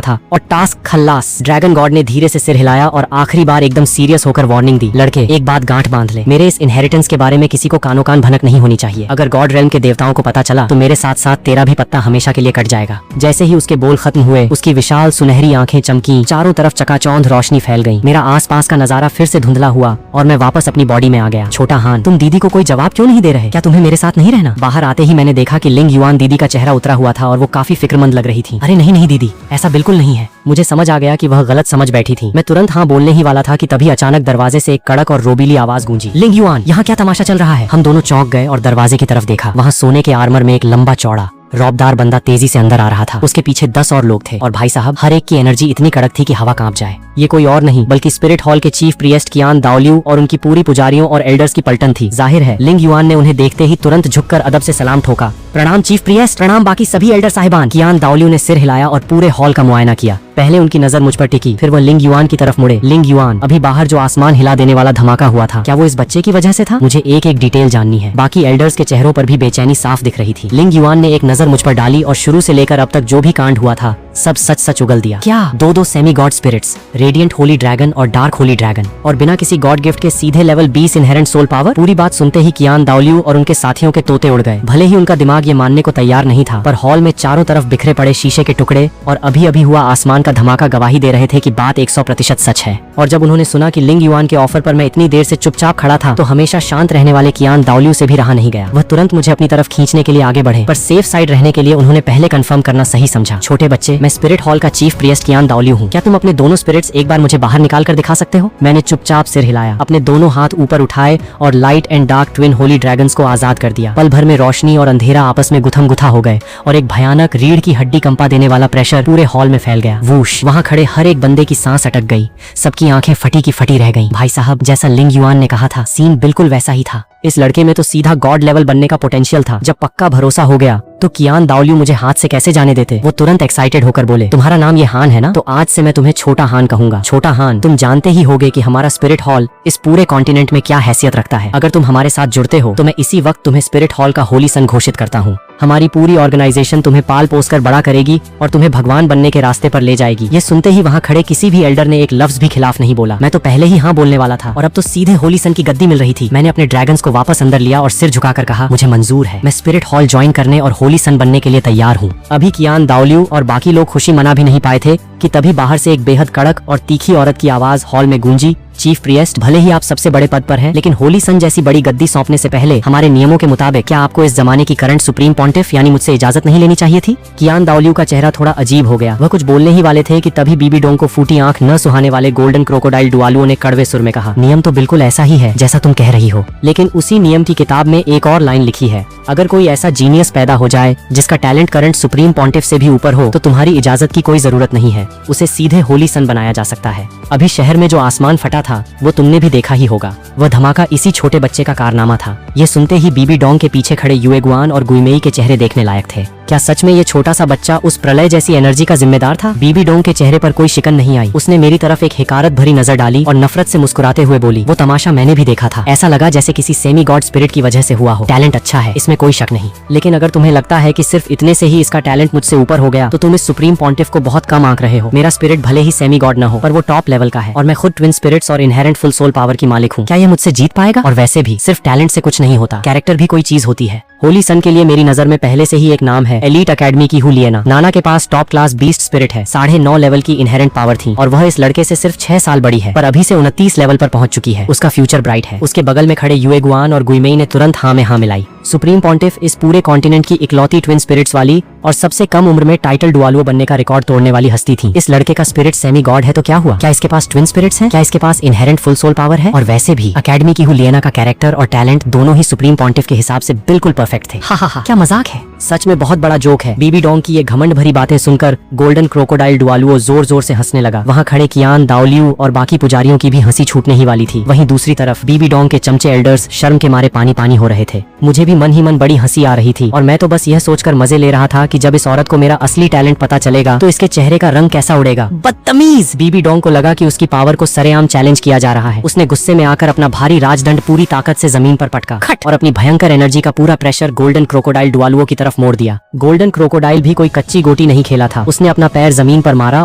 था और टास्क खल्लास। ड्रैगन गॉड ने धीरे से सिर हिलाया और आखिरी बार एकदम सीरियस होकर वार्निंग दी, लड़के एक बात गांठ बांध ले, मेरे इस इनहेरिटेंस के बारे में किसी को कानो कान भनक नहीं होनी चाहिए। अगर गॉड रेल्म के देवताओं को पता चला तो मेरे साथ साथ तेरा भी पत्ता हमेशा के लिए कट जाएगा। जैसे ही उसके बोल खत्म हुए, उसकी विशाल सुनहरी आंखें चमकी, चारों तरफ चकाचौंध रोशनी फैल गई। मेरा आसपास का नजारा फिर से धुंधला हुआ और मैं वापस अपनी बॉडी में आ गया। छोटा हान, तुम दीदी को कोई जवाब क्यों नहीं दे रहे? क्या तुम्हें मेरे साथ नहीं रहना? बाहर आते ही मैंने देखा कि लिंग युआन दीदी का चेहरा उतरा हुआ था और वो काफी फिक्रमंद लग रही थी। अरे नहीं नहीं दीदी, ऐसा बिल्कुल नहीं है। मुझे समझ आ गया कि वह गलत समझ बैठी थी। मैं तुरंत हाँ बोलने ही वाला था कि तभी अचानक दरवाजे से एक कड़क और रोबीली आवाज गूंजी, लिंग युआन, यहाँ क्या तमाशा चल रहा है? हम दोनों चौंक गए और दरवाजे की तरफ देखा। वहाँ सोने के आर्मर में एक लंबा चौड़ा रौबदार बंदा तेजी से अंदर आ रहा था। उसके पीछे 10 और लोग थे और भाई साहब हर एक की एनर्जी इतनी कड़क थी कि हवा कांप जाए। ये कोई और नहीं बल्कि स्पिरिट हॉल के चीफ प्रिएस्ट कियान दाओलियू और उनकी पूरी पुजारियों और एल्डर्स की पलटन थी। जाहिर है लिंग युआन ने उन्हें देखते ही तुरंत झुककर अदब से सलाम ठोका। प्रणाम चीफ प्रिएस्ट, प्रणाम बाकी सभी एल्डर साहिबान। कियान दाओलियू ने सिर हिलाया और पूरे हॉल का मुआयना किया। पहले उनकी नजर मुझ पर टिकी, फिर वह लिंग युआन की तरफ मुड़े। लिंग युआन, अभी बाहर जो आसमान हिला देने वाला धमाका हुआ था, क्या वो इस बच्चे की वजह से था? मुझे एक एक डिटेल जाननी है। बाकी एल्डर्स के चेहरों पर भी बेचैनी साफ दिख रही थी। लिंग युआन ने एक नजर मुझ पर डाली और शुरू से लेकर अब तक जो भी कांड हुआ था सब सच सच उगल दिया। क्या? दो semi god spirits, radiant holy dragon और डार्क होली ड्रैगन, और बिना किसी गॉड गिफ्ट के सीधे लेवल 20 इनहेरेंट सोल पावर। पूरी बात सुनते ही कियान दाओलियू और उनके साथियों के तोते उड़ गए। भले ही उनका दिमाग ये मानने को तैयार नहीं था, पर हॉल में चारों तरफ बिखरे पड़े शीशे के टुकड़े और अभी अभी हुआ आसमान का धमाका गवाही दे रहे थे कि बात 100% सच है। और जब उन्होंने सुना कि लिंग युआन के ऑफर पर मैं इतनी देर से चुपचाप खड़ा था, तो हमेशा शांत रहने वाले कियान दाओलियू से भी रहा नहीं गया। वह तुरंत मुझे अपनी तरफ खींचने के लिए आगे बढ़े, पर सेफ साइड रहने के लिए उन्होंने पहले कंफर्म करना सही समझा। छोटे बच्चे, मैं स्पिरिट हॉल का चीफ प्रिएस्ट कियान दाओलियू हूँ। क्या तुम अपने दोनों स्पिरिट्स एक बार मुझे बाहर निकाल कर दिखा सकते हो? मैंने चुपचाप सिर हिलाया, अपने दोनों हाथ ऊपर उठाए और light and dark twin Holi dragons को आजाद कर दिया। पल भर में रोशनी और अंधेरा आपस में गुथम गुथा हो गए और एक भयानक रीढ़ की हड्डी कंपा देने वाला प्रेशर पूरे हॉल में फैल गया। वूश, वहाँ खड़े हर एक बंदे की सांस अटक गई, सबकी आंखें फटी की फटी रह गईं। भाई साहब, जैसा लिंग युआन ने कहा था, सीन बिल्कुल वैसा ही था। इस लड़के में तो सीधा गॉड लेवल बनने का पोटेंशियल था। जब पक्का भरोसा हो गया तो कियान दाओलियू मुझे हाथ से कैसे जाने देते। वो तुरंत एक्साइटेड होकर बोले, तुम्हारा नाम ये हान है ना? तो आज से मैं तुम्हें छोटा हान कहूंगा। छोटा हान, तुम जानते ही होगे कि हमारा स्पिरिट हॉल इस पूरे कॉन्टिनेंट में क्या हैसियत रखता है। अगर तुम हमारे साथ जुड़ते हो तो मैं इसी वक्त तुम्हें स्पिरिट हॉल का होली सन घोषित करता हूँ। हमारी पूरी ऑर्गेनाइजेशन तुम्हें पाल पोस कर बड़ा करेगी और तुम्हें भगवान बनने के रास्ते पर ले जाएगी। ये सुनते ही वहाँ खड़े किसी भी एल्डर ने एक लफ्ज भी खिलाफ नहीं बोला। मैं तो पहले ही हाँ बोलने वाला था और अब तो सीधे होली सन की गद्दी मिल रही थी। मैंने अपने ड्रैगन्स को वापस अंदर लिया और सिर झुकाकर कहा, मुझे मंजूर है, मैं स्पिरिट हॉल ज्वाइन करने और होली सन बनने के लिए तैयार हूँ। अभी कियान दाओलियू और बाकी लोग खुशी मना भी नहीं पाए थे कि तभी बाहर से एक बेहद कड़क और तीखी औरत की आवाज हॉल में गूंजी, चीफ प्रिएस्ट, भले ही आप सबसे बड़े पद पर हैं, लेकिन होली सन जैसी बड़ी गद्दी सौंपने से पहले हमारे नियमों के मुताबिक क्या आपको इस जमाने की करंट सुप्रीम पॉन्टिफ यानी मुझसे इजाजत नहीं लेनी चाहिए थी? कियान दाओलियू का चेहरा थोड़ा अजीब हो गया। वह कुछ बोलने ही वाले थे कि तभी बीबी डोंग को फूटी आंख न सुहाने वाले गोल्डन क्रोकोडाइल डुआलुओं ने कड़वे सुर में कहा, नियम तो बिल्कुल ऐसा ही है जैसा तुम कह रही हो, लेकिन उसी नियम की किताब में एक और लाइन लिखी है, अगर कोई ऐसा जीनियस पैदा हो जाए जिसका टैलेंट करंट सुप्रीम पॉन्टिफ से भी ऊपर हो तो तुम्हारी इजाजत की कोई जरूरत नहीं है, उसे सीधे होली सन बनाया जा सकता है। अभी शहर में जो आसमान फटा था वो तुमने भी देखा ही होगा। वह धमाका इसी छोटे बच्चे का कारनामा था। ये सुनते ही बीबी डोंग के पीछे खड़े युएगुआन और गुइमेई के चेहरे देखने लायक थे। क्या सच में ये छोटा सा बच्चा उस प्रलय जैसी एनर्जी का जिम्मेदार था? बीबी डोंग के चेहरे पर कोई शिकन नहीं आई। उसने मेरी तरफ एक हिकारत भरी नजर डाली और नफरत से मुस्कुराते हुए बोली, वो तमाशा मैंने भी देखा था, ऐसा लगा जैसे किसी सेमी गॉड स्पिरिट की वजह से हुआ हो। टैलेंट अच्छा है, इसमें कोई शक नहीं, लेकिन अगर तुम्हें लगता है कि सिर्फ इतने से ही इसका टैलेंट मुझसे ऊपर हो गया तो तुम इस सुप्रीम पॉन्टिफ को बहुत कम आंक रहे हो। मेरा स्पिरिट भले ही सेमी गॉड न हो पर वो टॉप लेवल का है और मैं खुद ट्विन स्पिरिट्स और इनहेरेंट फुल सोल पावर की मालिक हूँ। क्या ये मुझसे जीत पाएगा? और वैसे भी सिर्फ टैलेंट से कुछ नहीं होता, कैरेक्टर भी कोई चीज होती है। होली सन के लिए मेरी नजर में पहले से ही एक नाम है, एलीट एकेडमी की हुलियना। नाना के पास टॉप क्लास बीस्ट स्पिरिट है, 9.5 लेवल की इनहेरेंट पावर थी और वह इस लड़के से सिर्फ 6 साल बड़ी है, पर अभी से 29 लेवल पर पहुंच चुकी है। उसका फ्यूचर ब्राइट है। उसके बगल में खड़े युएगुआन और गुइमेई ने तुरंत हाँ में हाँ मिलाई। सुप्रीम पॉन्टिफ इस पूरे कॉन्टिनेंट की इकलौती ट्विन स्पिरिट्स वाली और सबसे कम उम्र में टाइटल डुआलुओ बनने का रिकॉर्ड तोड़ने वाली हस्ती थी। इस लड़के का स्पिरिट सेमी गॉड है तो क्या हुआ? क्या इसके पास ट्विन स्पिरिट्स हैं? क्या इसके पास इनहेरेंट फुल सोल पावर है? और वैसे भी अकेडमी की हुलियना का कैरेक्टर और टैलेंट दोनों ही सुप्रीम पॉन्टिफ के हिसाब से बिल्कुल परफेक्ट थे। हा, क्या मजाक है, सच में बहुत बड़ा जोक है। बीबी डोंग की ये घमंड भरी बातें सुनकर गोल्डन क्रोकोडाइल डुआलुओ जोर जोर से हंसने लगा। वहाँ खड़े कियान दाओलियू और बाकी पुजारियों की भी हंसी छूटने ही वाली थी। वहीं दूसरी तरफ बीबी डोंग के चमचे एल्डर्स शर्म के मारे पानी पानी हो रहे थे। मुझे भी मन ही मन बड़ी हंसी आ रही थी और मैं तो बस यह सोचकर मजे ले रहा था कि जब इस औरत को मेरा असली टैलेंट पता चलेगा तो इसके चेहरे का रंग कैसा उड़ेगा। बदतमीज! बीबी डोंग को लगा कि उसकी पावर को सरेआम चैलेंज किया जा रहा है। उसने गुस्से में आकर अपना भारी राजदंड पूरी ताकत से जमीन पर पटका और अपनी भयंकर एनर्जी का पूरा प्रेशर गोल्डन क्रोकोडाइल डुआलुओ की तरफ मोड़ दिया। गोल्डन क्रोकोडाइल भी कोई कच्ची गोटी नहीं खेला था। उसने अपना पैर जमीन पर मारा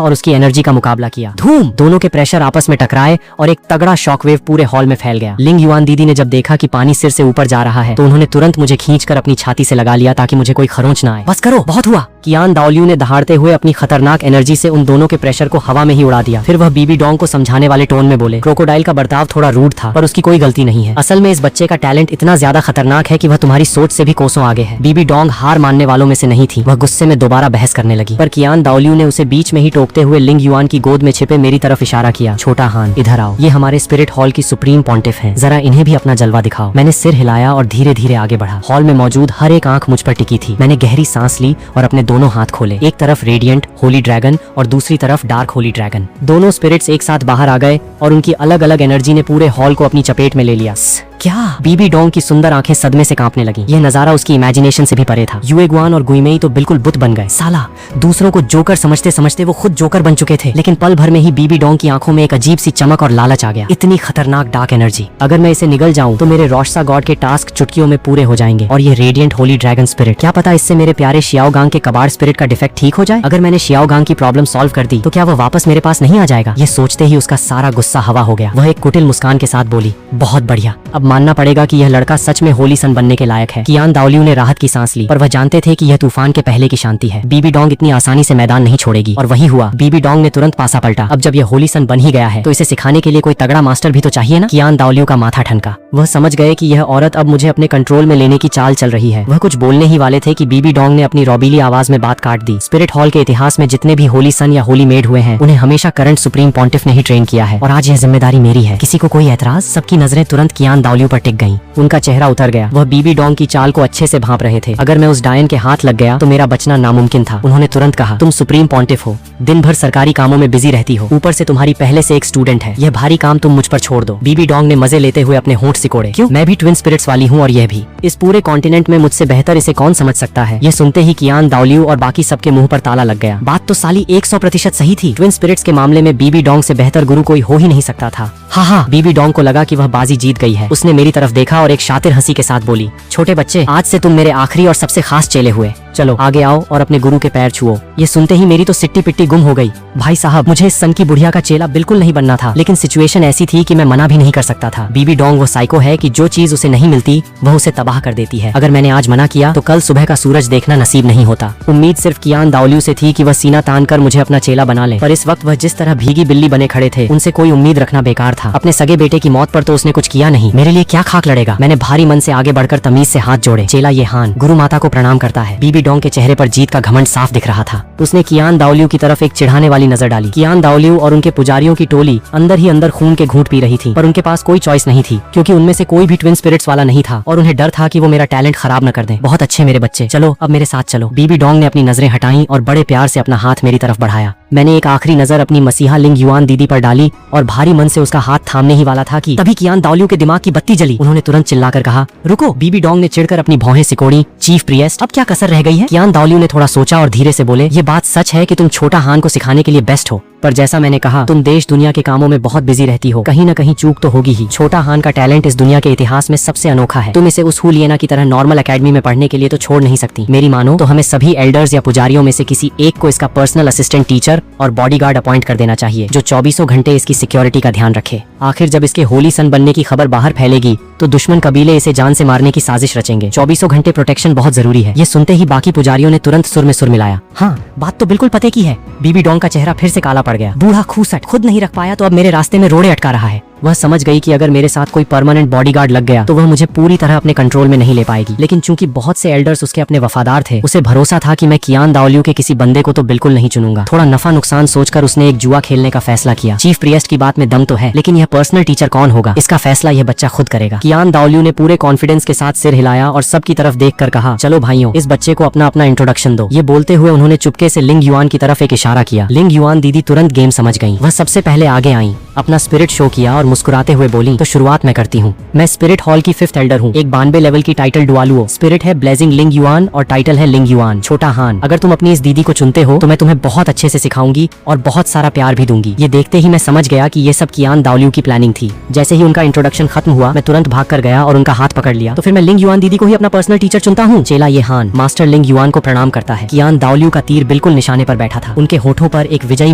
और उसकी एनर्जी का मुकाबला किया। धूम! दोनों के प्रेशर आपस में टकराए और एक तगड़ा शॉकवेव पूरे हॉल में फैल गया। लिंग युआन दीदी ने जब देखा कि पानी सिर से ऊपर जा रहा है तो उन्होंने तुरंत मुझे खींचकर अपनी छाती से लगा लिया ताकि मुझे कोई खरोंच ना आए। बस करो, बहुत हुआ। कियान दाओलियू ने दहाड़ते हुए अपनी खतरनाक एनर्जी से उन दोनों के प्रेशर को हवा में ही उड़ा दिया। फिर वह बीबी डोंग को समझाने वाले टोन में बोले, क्रोकोडाइल का बर्ताव थोड़ा रूड था पर उसकी कोई गलती नहीं है। असल में इस बच्चे का टैलेंट इतना ज्यादा खतरनाक है कि वह तुम्हारी सोच से भी कोसों आगे है। बीबी डोंग हार मानने वालों में से नहीं थी। वह गुस्से में दोबारा बहस करने लगी पर कियान दाओलियू ने उसे बीच में ही टोकते हुए लिंग युआन की गोद में छिपे मेरी तरफ इशारा किया। छोटा हान, इधर आओ। ये हमारे स्पिरिट हॉल की सुप्रीम पॉन्टिफ है, जरा इन्हें भी अपना जलवा दिखाओ। मैंने सिर हिलाया और धीरे धीरे आगे बढ़ा। हॉल में मौजूद हर एक आंख मुझ पर टिकी थी। मैंने गहरी सांस ली और अपने दोनों हाथ खोले। एक तरफ रेडिएंट होली ड्रैगन और दूसरी तरफ डार्क होली ड्रैगन। दोनों स्पिरिट्स एक साथ बाहर आ गए और उनकी अलग अलग एनर्जी ने पूरे हॉल को अपनी चपेट में ले लिया। क्या? बीबी डोंग की सुंदर आंखें सदमे से कांपने लगी। यह नजारा उसकी इमेजिनेशन से भी परे था। युएगुआन और गुइमेई तो बिल्कुल बुत बन गए। साला, दूसरों को जोकर समझते समझते वो खुद जोकर बन चुके थे। लेकिन पल भर में ही बीबी डोंग की आंखों में एक अजीब सी चमक और लालच आ गया। इतनी खतरनाक डार्क एनर्जी, अगर मैं इसे निगल जाऊं तो मेरे रोशसा गॉड के टास्क चुटकियों में पूरे हो जाएंगे। और ये रेडिएंट होली ड्रैगन स्पिरिट, क्या पता इससे मेरे प्यारे शियाओगांग के कबाड़ स्पिरिट का डिफेक्ट ठीक हो जाए। अगर मैंने शियाओगांग की प्रॉब्लम सॉल्व कर दी तो क्या वह वापस मेरे पास नहीं आ जाएगा? ये सोचते ही उसका सारा गुस्सा हवा हो गया। वह एक कुटिल मुस्कान के साथ बोली, बहुत बढ़िया, अब मानना पड़ेगा कि यह लड़का सच में होली सन बनने के लायक है। कियान दाओलियू ने राहत की सांस ली पर वह जानते थे कि यह तूफान के पहले की शांति है। बीबी डोंग इतनी आसानी से मैदान नहीं छोड़ेगी और वही हुआ। बीबी डोंग ने तुरंत पासा पलटा। अब जब यह होली सन बन ही गया है तो इसे सिखाने के लिए कोई तगड़ा मास्टर भी तो चाहिए ना। कियान दाओलियू का माथा ठनका। वह समझ गए कि यह औरत अब मुझे अपने कंट्रोल में लेने की चाल चल रही है। वह कुछ बोलने ही वाले थे कि बीबी डोंग ने अपनी रौबीली आवाज में बात काट दी। स्पिरिट हॉल के इतिहास में जितने भी होली सन या होली मेड हुए हैं उन्हें हमेशा करंट सुप्रीम पॉन्टिफ ने ही ट्रेन किया है और आज यह जिम्मेदारी मेरी है। किसी को कोई ऐतराज? सबकी नजरें तुरंत कियान दाओलियू पर टिक गईं। उनका चेहरा उतर गया। वह बीबी डोंग की चाल को अच्छे से भांप रहे थे। अगर मैं उस डायन के हाथ लग गया तो मेरा बचना नामुमकिन था। उन्होंने तुरंत कहा, तुम सुप्रीम पॉन्टिफ हो, दिन भर सरकारी कामों में बिजी रहती हो, ऊपर से तुम्हारी पहले से एक स्टूडेंट है। यह भारी काम तुम मुझ पर छोड़ दो। बीबी डोंग ने मजे लेते हुए अपने होंठ सिकोड़े। क्यों? मैं भी ट्विन स्पिरिट्स वाली हूँ और यह भी। इस पूरे कॉन्टिनेंट में मुझसे बेहतर इसे कौन समझ सकता है? यह सुनते ही कियान दाओलियू और बाकी सबके मुंह पर ताला लग गया। बात तो साली 100% सही थी। ट्विन स्पिरिट्स के मामले में बीबी डोंग से बेहतर गुरु कोई हो ही नहीं सकता था। हाँ, बीबी डोंग को लगा कि वह बाजी जीत गई है। उसने मेरी तरफ देखा और एक शातिर हंसी के साथ बोली, छोटे बच्चे, आज से तुम मेरे आखिरी और सबसे खास चेले हुए। चलो आगे आओ और अपने गुरु के पैर छुओ। ये सुनते ही मेरी तो सिट्टी पिट्टी गुम हो गई। भाई साहब, मुझे इस सन की बुढ़िया का चेला बिल्कुल नहीं बनना था, लेकिन सिचुएशन ऐसी थी कि मैं मना भी नहीं कर सकता था। बीबी डोंग वो साइको है कि जो चीज उसे नहीं मिलती वह उसे तबाह कर देती है। अगर मैंने आज मना किया तो कल सुबह का सूरज देखना नसीब नहीं होता। उम्मीद सिर्फ कियान दाओलियू से थी कि वह सीना तान कर मुझे अपना चेला बना ले, पर इस वक्त वह जिस तरह भीगी बिल्ली बने खड़े थे उनसे कोई उम्मीद रखना बेकार था। अपने सगे बेटे की मौत पर तो उसने कुछ किया नहीं, मेरे लिए क्या खाक लड़ेगा। मैंने भारी मन से आगे बढ़कर तमीज से हाथ जोड़े। चेला ये हान गुरु माता को प्रणाम करता है। बीबी डोंग के चेहरे पर जीत का घमंड साफ दिख रहा था। उसने कियान दाओलियू की तरफ एक चिढ़ाने वाली नजर डाली। कियान दाओलियू और उनके पुजारियों की टोली अंदर ही अंदर खून के घूंट पी रही थी, पर उनके पास कोई चॉइस नहीं थी क्योंकि उनमें से कोई भी ट्विन स्पिरिट्स वाला नहीं था और उन्हें डर था कि वो मेरा टैलेंट खराब न कर दें। बहुत अच्छे मेरे बच्चे, चलो अब मेरे साथ चलो। बीबी डोंग ने अपनी नजरें हटाई और बड़े प्यार से अपना हाथ मेरी तरफ बढ़ाया। मैंने एक आखिरी नजर अपनी मसीहा लिंग युआन दीदी पर डाली और भारी मन से उसका हाथ थामने ही वाला था कि तभी कियान दाओलियू के दिमाग की बत्ती जली। उन्होंने तुरंत चिल्लाकर कहा, रुको। बीबी डोंग ने चिढ़कर अपनी भौहें सिकोड़ी। चीफ प्रिएस्ट, अब क्या कसर रह गई है? कियान दाओलियू ने थोड़ा सोचा और धीरे से बोले, ये बात सच है कि तुम छोटा हान को सिखाने के लिए बेस्ट हो, पर जैसा मैंने कहा तुम देश दुनिया के कामों में बहुत बिजी रहती हो, कहीं न कहीं चूक तो होगी ही। छोटा हान का टैलेंट इस दुनिया के इतिहास में सबसे अनोखा है। तुम इसे उस हुलियना की तरह नॉर्मल एकेडमी में पढ़ने के लिए तो छोड़ नहीं सकती। मेरी मानो तो हमें सभी एल्डर्स या पुजारियों में से किसी एक को इसका पर्सनल असिस्टेंट टीचर और बॉडीगार्ड अपॉइंट कर देना चाहिए, जो 24 घंटे इसकी सिक्योरिटी का ध्यान रखे। आखिर जब इसके होली सन बनने की खबर बाहर फैलेगी तो दुश्मन कबीले इसे जान से मारने की साजिश रचेंगे। 24 घंटे प्रोटेक्शन बहुत जरूरी है। ये सुनते ही बाकी पुजारियों ने तुरंत सुर में सुर मिलाया। हाँ, बात तो बिल्कुल पते की है। बीबी डोंग का चेहरा फिर से काला पड़ गया। बूढ़ा खूसट खुद नहीं रख पाया तो अब मेरे रास्ते में रोड़े अटका रहा है। वह समझ गई कि अगर मेरे साथ कोई परमानेंट बॉडीगार्ड लग गया तो वह मुझे पूरी तरह अपने कंट्रोल में नहीं ले पाएगी। लेकिन चूंकि बहुत से एल्डर्स उसके अपने वफादार थे, उसे भरोसा था कि मैं कियान दाओलियू के किसी बंदे को तो बिल्कुल नहीं चुनूंगा। थोड़ा नफा नुकसान सोचकर उसने एक जुआ खेलने का फैसला किया। चीफ प्रिएस्ट की बात में दम तो है, लेकिन यह पर्सनल टीचर कौन होगा, इसका फैसला यह बच्चा खुद करेगा। कियान दाओलियू ने पूरे कॉन्फिडेंस के साथ सिर हिलाया और सबकी तरफ देखकर कहा, चलो भाइयों, इस बच्चे को अपना अपना इंट्रोडक्शन दो। ये बोलते हुए उन्होंने चुपके से लिंग युआन की तरफ एक इशारा किया। लिंग युआन दीदी तुरंत गेम समझ गईं। वह सबसे पहले आगे आईं, अपना स्पिरिट शो किया और मुस्कुराते हुए बोली, तो शुरुआत मैं करती हूँ। मैं स्पिरिट हॉल की 5th एल्डर हूँ। एक 92 लेवल की टाइटल डुआलुओ। स्पिरिट है ब्लेजिंग लिंग युआन और टाइटल है लिंग युआन, छोटा हान। अगर तुम अपनी इस दीदी को चुनते हो तो मैं तुम्हें बहुत अच्छे से सिखाऊंगी और बहुत सारा प्यार भी दूंगी। ये देखते ही मैं समझ गया कि ये सब कियान दाओलियू की प्लानिंग थी। जैसे ही उनका इंट्रोडक्शन खत्म हुआ, मैं तुरंत भाग कर गया और उनका हाथ पकड़ लिया। तो फिर मैं लिंग युआन दीदी को ही अपना पर्सनल टीचर चुनता हूँ। चेला ये हान मास्टर लिंग युआन को प्रणाम करता है। कियान दाओलियू का तीर बिल्कुल निशाने पर बैठा था। उनके होठों पर एक विजयी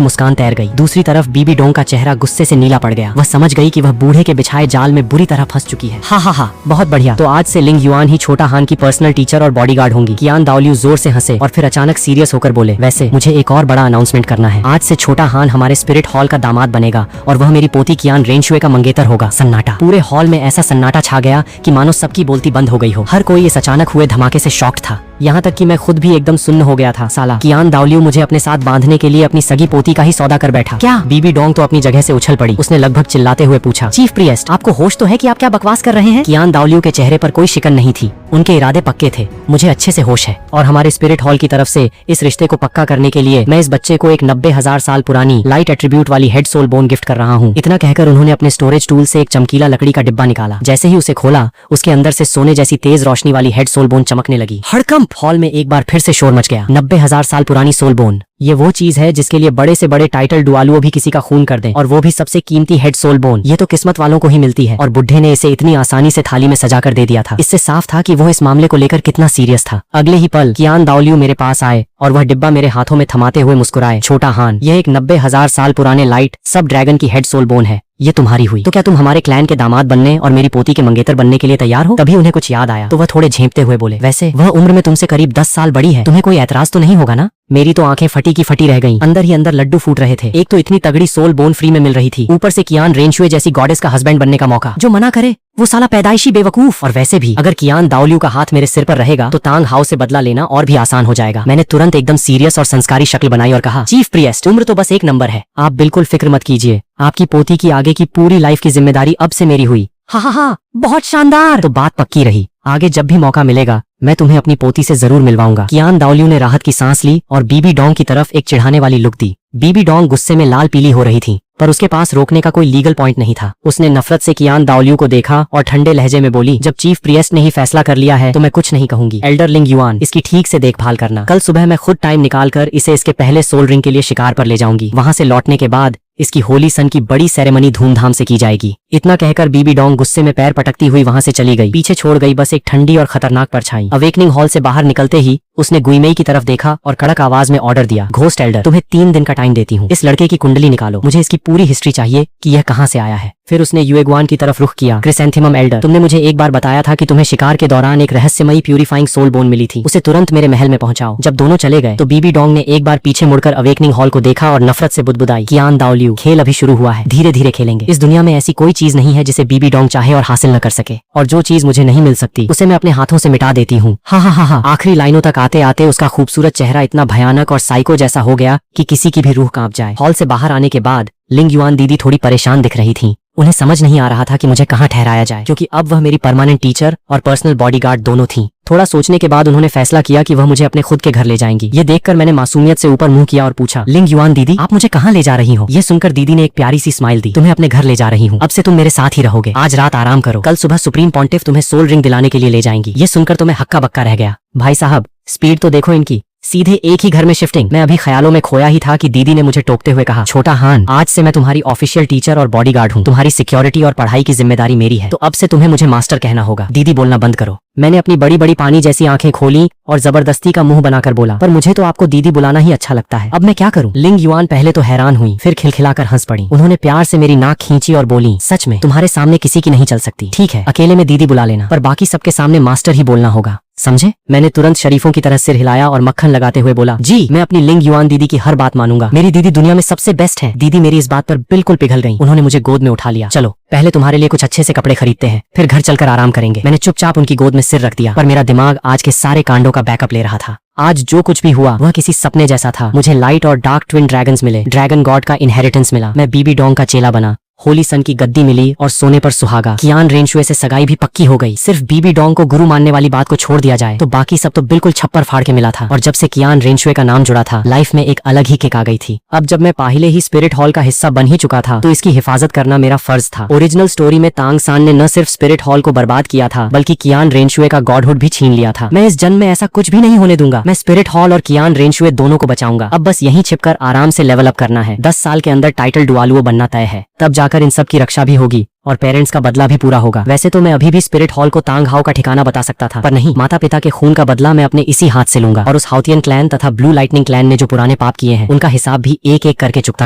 मुस्कान तैर गई। दूसरी तरफ बीबी डोंग का चेहरा गुस्से से नीला पड़ गया। वह समझ गई कि वह बूढ़े के बिछाए जाल में बुरी तरह फंस चुकी है। हा हा हा, बहुत बढ़िया। तो आज से लिंग युआन ही छोटा हान की पर्सनल टीचर और बॉडीगार्ड होंगी। कियान दाओलियू जोर से हंसे और फिर अचानक सीरियस होकर बोले, वैसे मुझे एक और बड़ा अनाउंसमेंट करना है। आज से छोटा हान हमारे स्पिरिट हॉल का दामाद बनेगा और वह मेरी पोती कियान रेनशुए का मंगेतर होगा। सन्नाटा। पूरे हॉल में ऐसा सन्नाटा छा गया कि मानो सबकी बोलती बंद हो गई हो। हर कोई इस अचानक हुए धमाके से शॉक्ड था, यहाँ तक कि मैं खुद भी एकदम सुन्न हो गया था। साला कियान दाओलियू मुझे अपने साथ बांधने के लिए अपनी सगी पोती का ही सौदा कर बैठा। क्या? बीबी डोंग तो अपनी जगह से उछल पड़ी। उसने लगभग चिल्लाते हुए पूछा, चीफ प्रिएस्ट, आपको होश तो है कि आप क्या बकवास कर रहे हैं? कियान दाओलियू के चेहरे पर कोई शिकन नहीं थी। उनके इरादे पक्के थे, मुझे अच्छे से होश है। और हमारे स्पिरिट हॉल की तरफ से इस रिश्ते को पक्का करने के लिए मैं इस बच्चे को एक 90,000 साल पुरानी लाइट एट्रीब्यूट वाली हेड सोल बोन गिफ्ट कर रहा हूँ। इतना कहकर उन्होंने अपने स्टोरेज टूल से एक चमकीला लकड़ी का डिब्बा निकाला। जैसे ही उसे खोला, उसके अंदर से सोने जैसी तेज रोशनी वाली हेड सोल बोन चमकने लगी। हड़कंप। हॉल में एक बार फिर से शोर मच गया। 90,000 साल पुरानी सोल बोन, ये वो चीज है जिसके लिए बड़े से बड़े टाइटल डुआलुओ भी किसी का खून कर दें, और वो भी सबसे कीमती हेड सोल बोन। ये तो किस्मत वालों को ही मिलती है, और बुढ़े ने इसे इतनी आसानी से थाली में सजा कर दे दिया था। इससे साफ था कि वो इस मामले को लेकर कितना सीरियस था। अगले ही पल कियान दाओलियू मेरे पास आए और वह डिब्बा मेरे हाथों में थमाते हुए मुस्कुराए, छोटा हान, यह एक 90,000 साल पुराने लाइट सब ड्रैगन की हेड सोल बोन है। ये तुम्हारी हुई। तो क्या तुम हमारे क्लैन के दामाद बनने और मेरी पोती के मंगेतर बनने के लिए तैयार हो? तभी उन्हें कुछ याद आया तो वह थोड़े झेंपते हुए बोले, वैसे वह उम्र में तुमसे करीब 10 साल बड़ी है, तुम्हें कोई ऐतराज तो नहीं होगा ना? मेरी तो आंखें फटी की फटी रह गईं। अंदर ही अंदर लड्डू फूट रहे थे। एक तो इतनी तगड़ी सोल बोन फ्री में मिल रही थी, ऊपर से कियान रेनशुए जैसी गॉडेस का हस्बैंड बनने का मौका। जो मना करे वो साला पैदाइशी बेवकूफ। और वैसे भी अगर कियान दाओलियू का हाथ मेरे सिर पर रहेगा तो तांग हाउ से बदला लेना और भी आसान हो जाएगा। मैंने तुरंत एकदम सीरियस और संस्कारी शक्ल बनाई और कहा, चीफ प्रिएस्ट, उम्र तो बस एक नंबर है, आप बिल्कुल फिक्र मत कीजिए। आपकी पोती की आगे की पूरी लाइफ की जिम्मेदारी अब से मेरी हुई। हा हा हा, बहुत शानदार। तो बात पक्की रही, आगे जब भी मौका मिलेगा मैं तुम्हें अपनी पोती से जरूर मिलवाऊंगा। कियान दाओलियू ने राहत की सांस ली और बीबी डोंग की तरफ एक चिढ़ाने वाली लुक दी। बीबी डोंग गुस्से में लाल पीली हो रही थी, पर उसके पास रोकने का कोई लीगल पॉइंट नहीं था। उसने नफरत से कियान दाओलियू को देखा और ठंडे लहजे में बोली, जब चीफ प्रिएस्ट ने ही फैसला कर लिया है तो मैं कुछ नहीं कहूंगी। एल्डर लिंग युआन, इसकी ठीक से देखभाल करना। कल सुबह मैं खुद टाइम निकाल कर इसे इसके पहले सोल रिंग के लिए शिकार पर ले जाऊंगी। वहां से लौटने के बाद इसकी होली सन की बड़ी सेरेमनी धूमधाम से की जाएगी। इतना कहकर बीबी डोंग गुस्से में पैर पटकती हुई वहां से चली गई। पीछे छोड़ गई बस एक ठंडी और खतरनाक परछाई। अवेकनिंग हॉल से बाहर निकलते ही उसने गुइमेई की तरफ देखा और कड़क आवाज में ऑर्डर दिया, घोस्ट एल्डर, तुम्हें 3 दिन का टाइम देती हूँ। इस लड़के की कुंडली निकालो, मुझे इसकी पूरी हिस्ट्री चाहिए कि यह कहाँ से आया है। फिर उसने युएगुआन की तरफ रुख किया, क्रिसेंथेमम एल्डर, तुमने मुझे एक बार बताया था कि तुम्हें शिकार के दौरान एक रहस्यमयी प्यूरिफाइंग सोल बोन मिली थी, उसे तुरंत मेरे महल में पहुंचाओ। जब दोनों चले गए तो बीबी डोंग ने एक बार पीछे मुड़कर अवेकनिंग हॉल को देखा और नफरत से बुदबुदाई, कियान दाओलियू, खेल अभी शुरू हुआ है, धीरे धीरे खेलेंगे। इस दुनिया में ऐसी कोई चीज नहीं है जिसे बीबी डोंग चाहे और हासिल न कर सके, और जो चीज मुझे नहीं मिल सकती उसे मैं अपने हाथों से मिटा देती हूँ। हा हा हा हा। आखिरी लाइनों तक आते आते उसका खूबसूरत चेहरा इतना भयानक और साइको जैसा हो गया कि किसी की भी रूह कांप जाए। हॉल से बाहर आने के बाद लिंग युआन दीदी थोड़ी परेशान दिख रही थी। उन्हें समझ नहीं आ रहा था कि मुझे कहाँ ठहराया जाए, क्योंकि अब वह मेरी परमानेंट टीचर और पर्सनल बॉडीगार्ड दोनों थीं। थोड़ा सोचने के बाद उन्होंने फैसला किया कि वह मुझे अपने खुद के घर ले जाएंगी। ये देखकर मैंने मासूमियत से ऊपर मुंह किया और पूछा, लिंग युआन दीदी, आप मुझे कहाँ ले जा रही हो? ये सुनकर दीदी ने एक प्यारी सी स्माइल दी, तुम्हें अपने घर ले जा रही हूँ, अब से तुम मेरे साथ ही रहोगे। आज रात आराम करो, कल सुबह सुप्रीम पॉन्टिफ तुम्हें सोल रिंग दिलाने के लिए ले जाएंगी। ये सुनकर तो मैं हक्का बक्का रह गया। भाई साहब, स्पीड तो देखो इनकी, सीधे एक ही घर में शिफ्टिंग। मैं अभी ख्यालों में खोया ही था कि दीदी ने मुझे टोकते हुए कहा, छोटा हान, आज से मैं तुम्हारी ऑफिशियल टीचर और बॉडीगार्ड हूँ। तुम्हारी सिक्योरिटी और पढ़ाई की जिम्मेदारी मेरी है, तो अब से तुम्हें मुझे मास्टर कहना होगा। दीदी बोलना बंद करो। मैंने अपनी बड़ी बड़ी पानी जैसी आंखें खोली और जबरदस्ती का मुंह बनाकर बोला, पर मुझे तो आपको दीदी बुलाना ही अच्छा लगता है, अब मैं क्या करूं? लिंग युआन पहले तो हैरान हुई, फिर खिलखिलाकर हंस पड़ी। उन्होंने प्यार से मेरी नाक खींची और बोली, सच में तुम्हारे सामने किसी की नहीं चल सकती। ठीक है, अकेले में दीदी बुला लेना, पर बाकी सबके सामने मास्टर ही बोलना होगा। समझे? मैंने तुरंत शरीफों की तरह सिर हिलाया और मक्खन लगाते हुए बोला, जी मैं अपनी लिंग युआन दीदी की हर बात मानूंगा। मेरी दीदी दुनिया में सबसे बेस्ट है। दीदी मेरी इस बात पर बिल्कुल पिघल गई। उन्होंने मुझे गोद में उठा लिया। चलो पहले तुम्हारे लिए कुछ अच्छे से कपड़े खरीदते हैं, फिर घर चलकर आराम करेंगे। मैंने चुपचाप उनकी गोद में सिर रख दिया, पर मेरा दिमाग आज के सारे कांडों का बैकअप ले रहा था। आज जो कुछ भी हुआ वह किसी सपने जैसा था। मुझे लाइट और डार्क ट्विन ड्रैगन्स मिले, ड्रैगन गॉड का इनहेरिटेंस मिला, मैं बीबी डोंग का चेला बना, होली सन की गद्दी मिली और सोने पर सुहागा। कियान रेनशुए से सगाई भी पक्की हो गई। सिर्फ बीबी डोंग को गुरु मानने वाली बात को छोड़ दिया जाए तो बाकी सब तो बिल्कुल छप्पर फाड़ के मिला था। और जब से कियान रेनशुए का नाम जुड़ा था, लाइफ में एक अलग ही किक आ गई थी। अब जब मैं पहले ही स्पिरिट हॉल का हिस्सा बन ही चुका था तो इसकी हिफाजत करना मेरा फर्ज था। ओरिजिनल स्टोरी में तांग सान ने न सिर्फ स्पिरिट हॉल को बर्बाद किया था बल्कि कियान रेनशुए का गॉडहुड भी छीन लिया था। मैं इस जन्म में ऐसा कुछ भी नहीं होने दूंगा। मैं स्पिरिट हॉल और कियान रेनशुए दोनों को बचाऊंगा। अब बस यहीं छिपकर आराम से लेवल अप करना है। 10 साल के अंदर टाइटल डुआलुओ बनना तय है, तब जाकर इन सब की रक्षा भी होगी और पेरेंट्स का बदला भी पूरा होगा। वैसे तो मैं अभी भी स्पिरिट हॉल को तांग हाउ का ठिकाना बता सकता था, पर नहीं, माता पिता के खून का बदला मैं अपने इसी हाथ से लूंगा और उस हाउतियन क्लैन तथा ब्लू लाइटनिंग क्लैन ने जो पुराने पाप किए हैं उनका हिसाब भी एक एक करके चुकता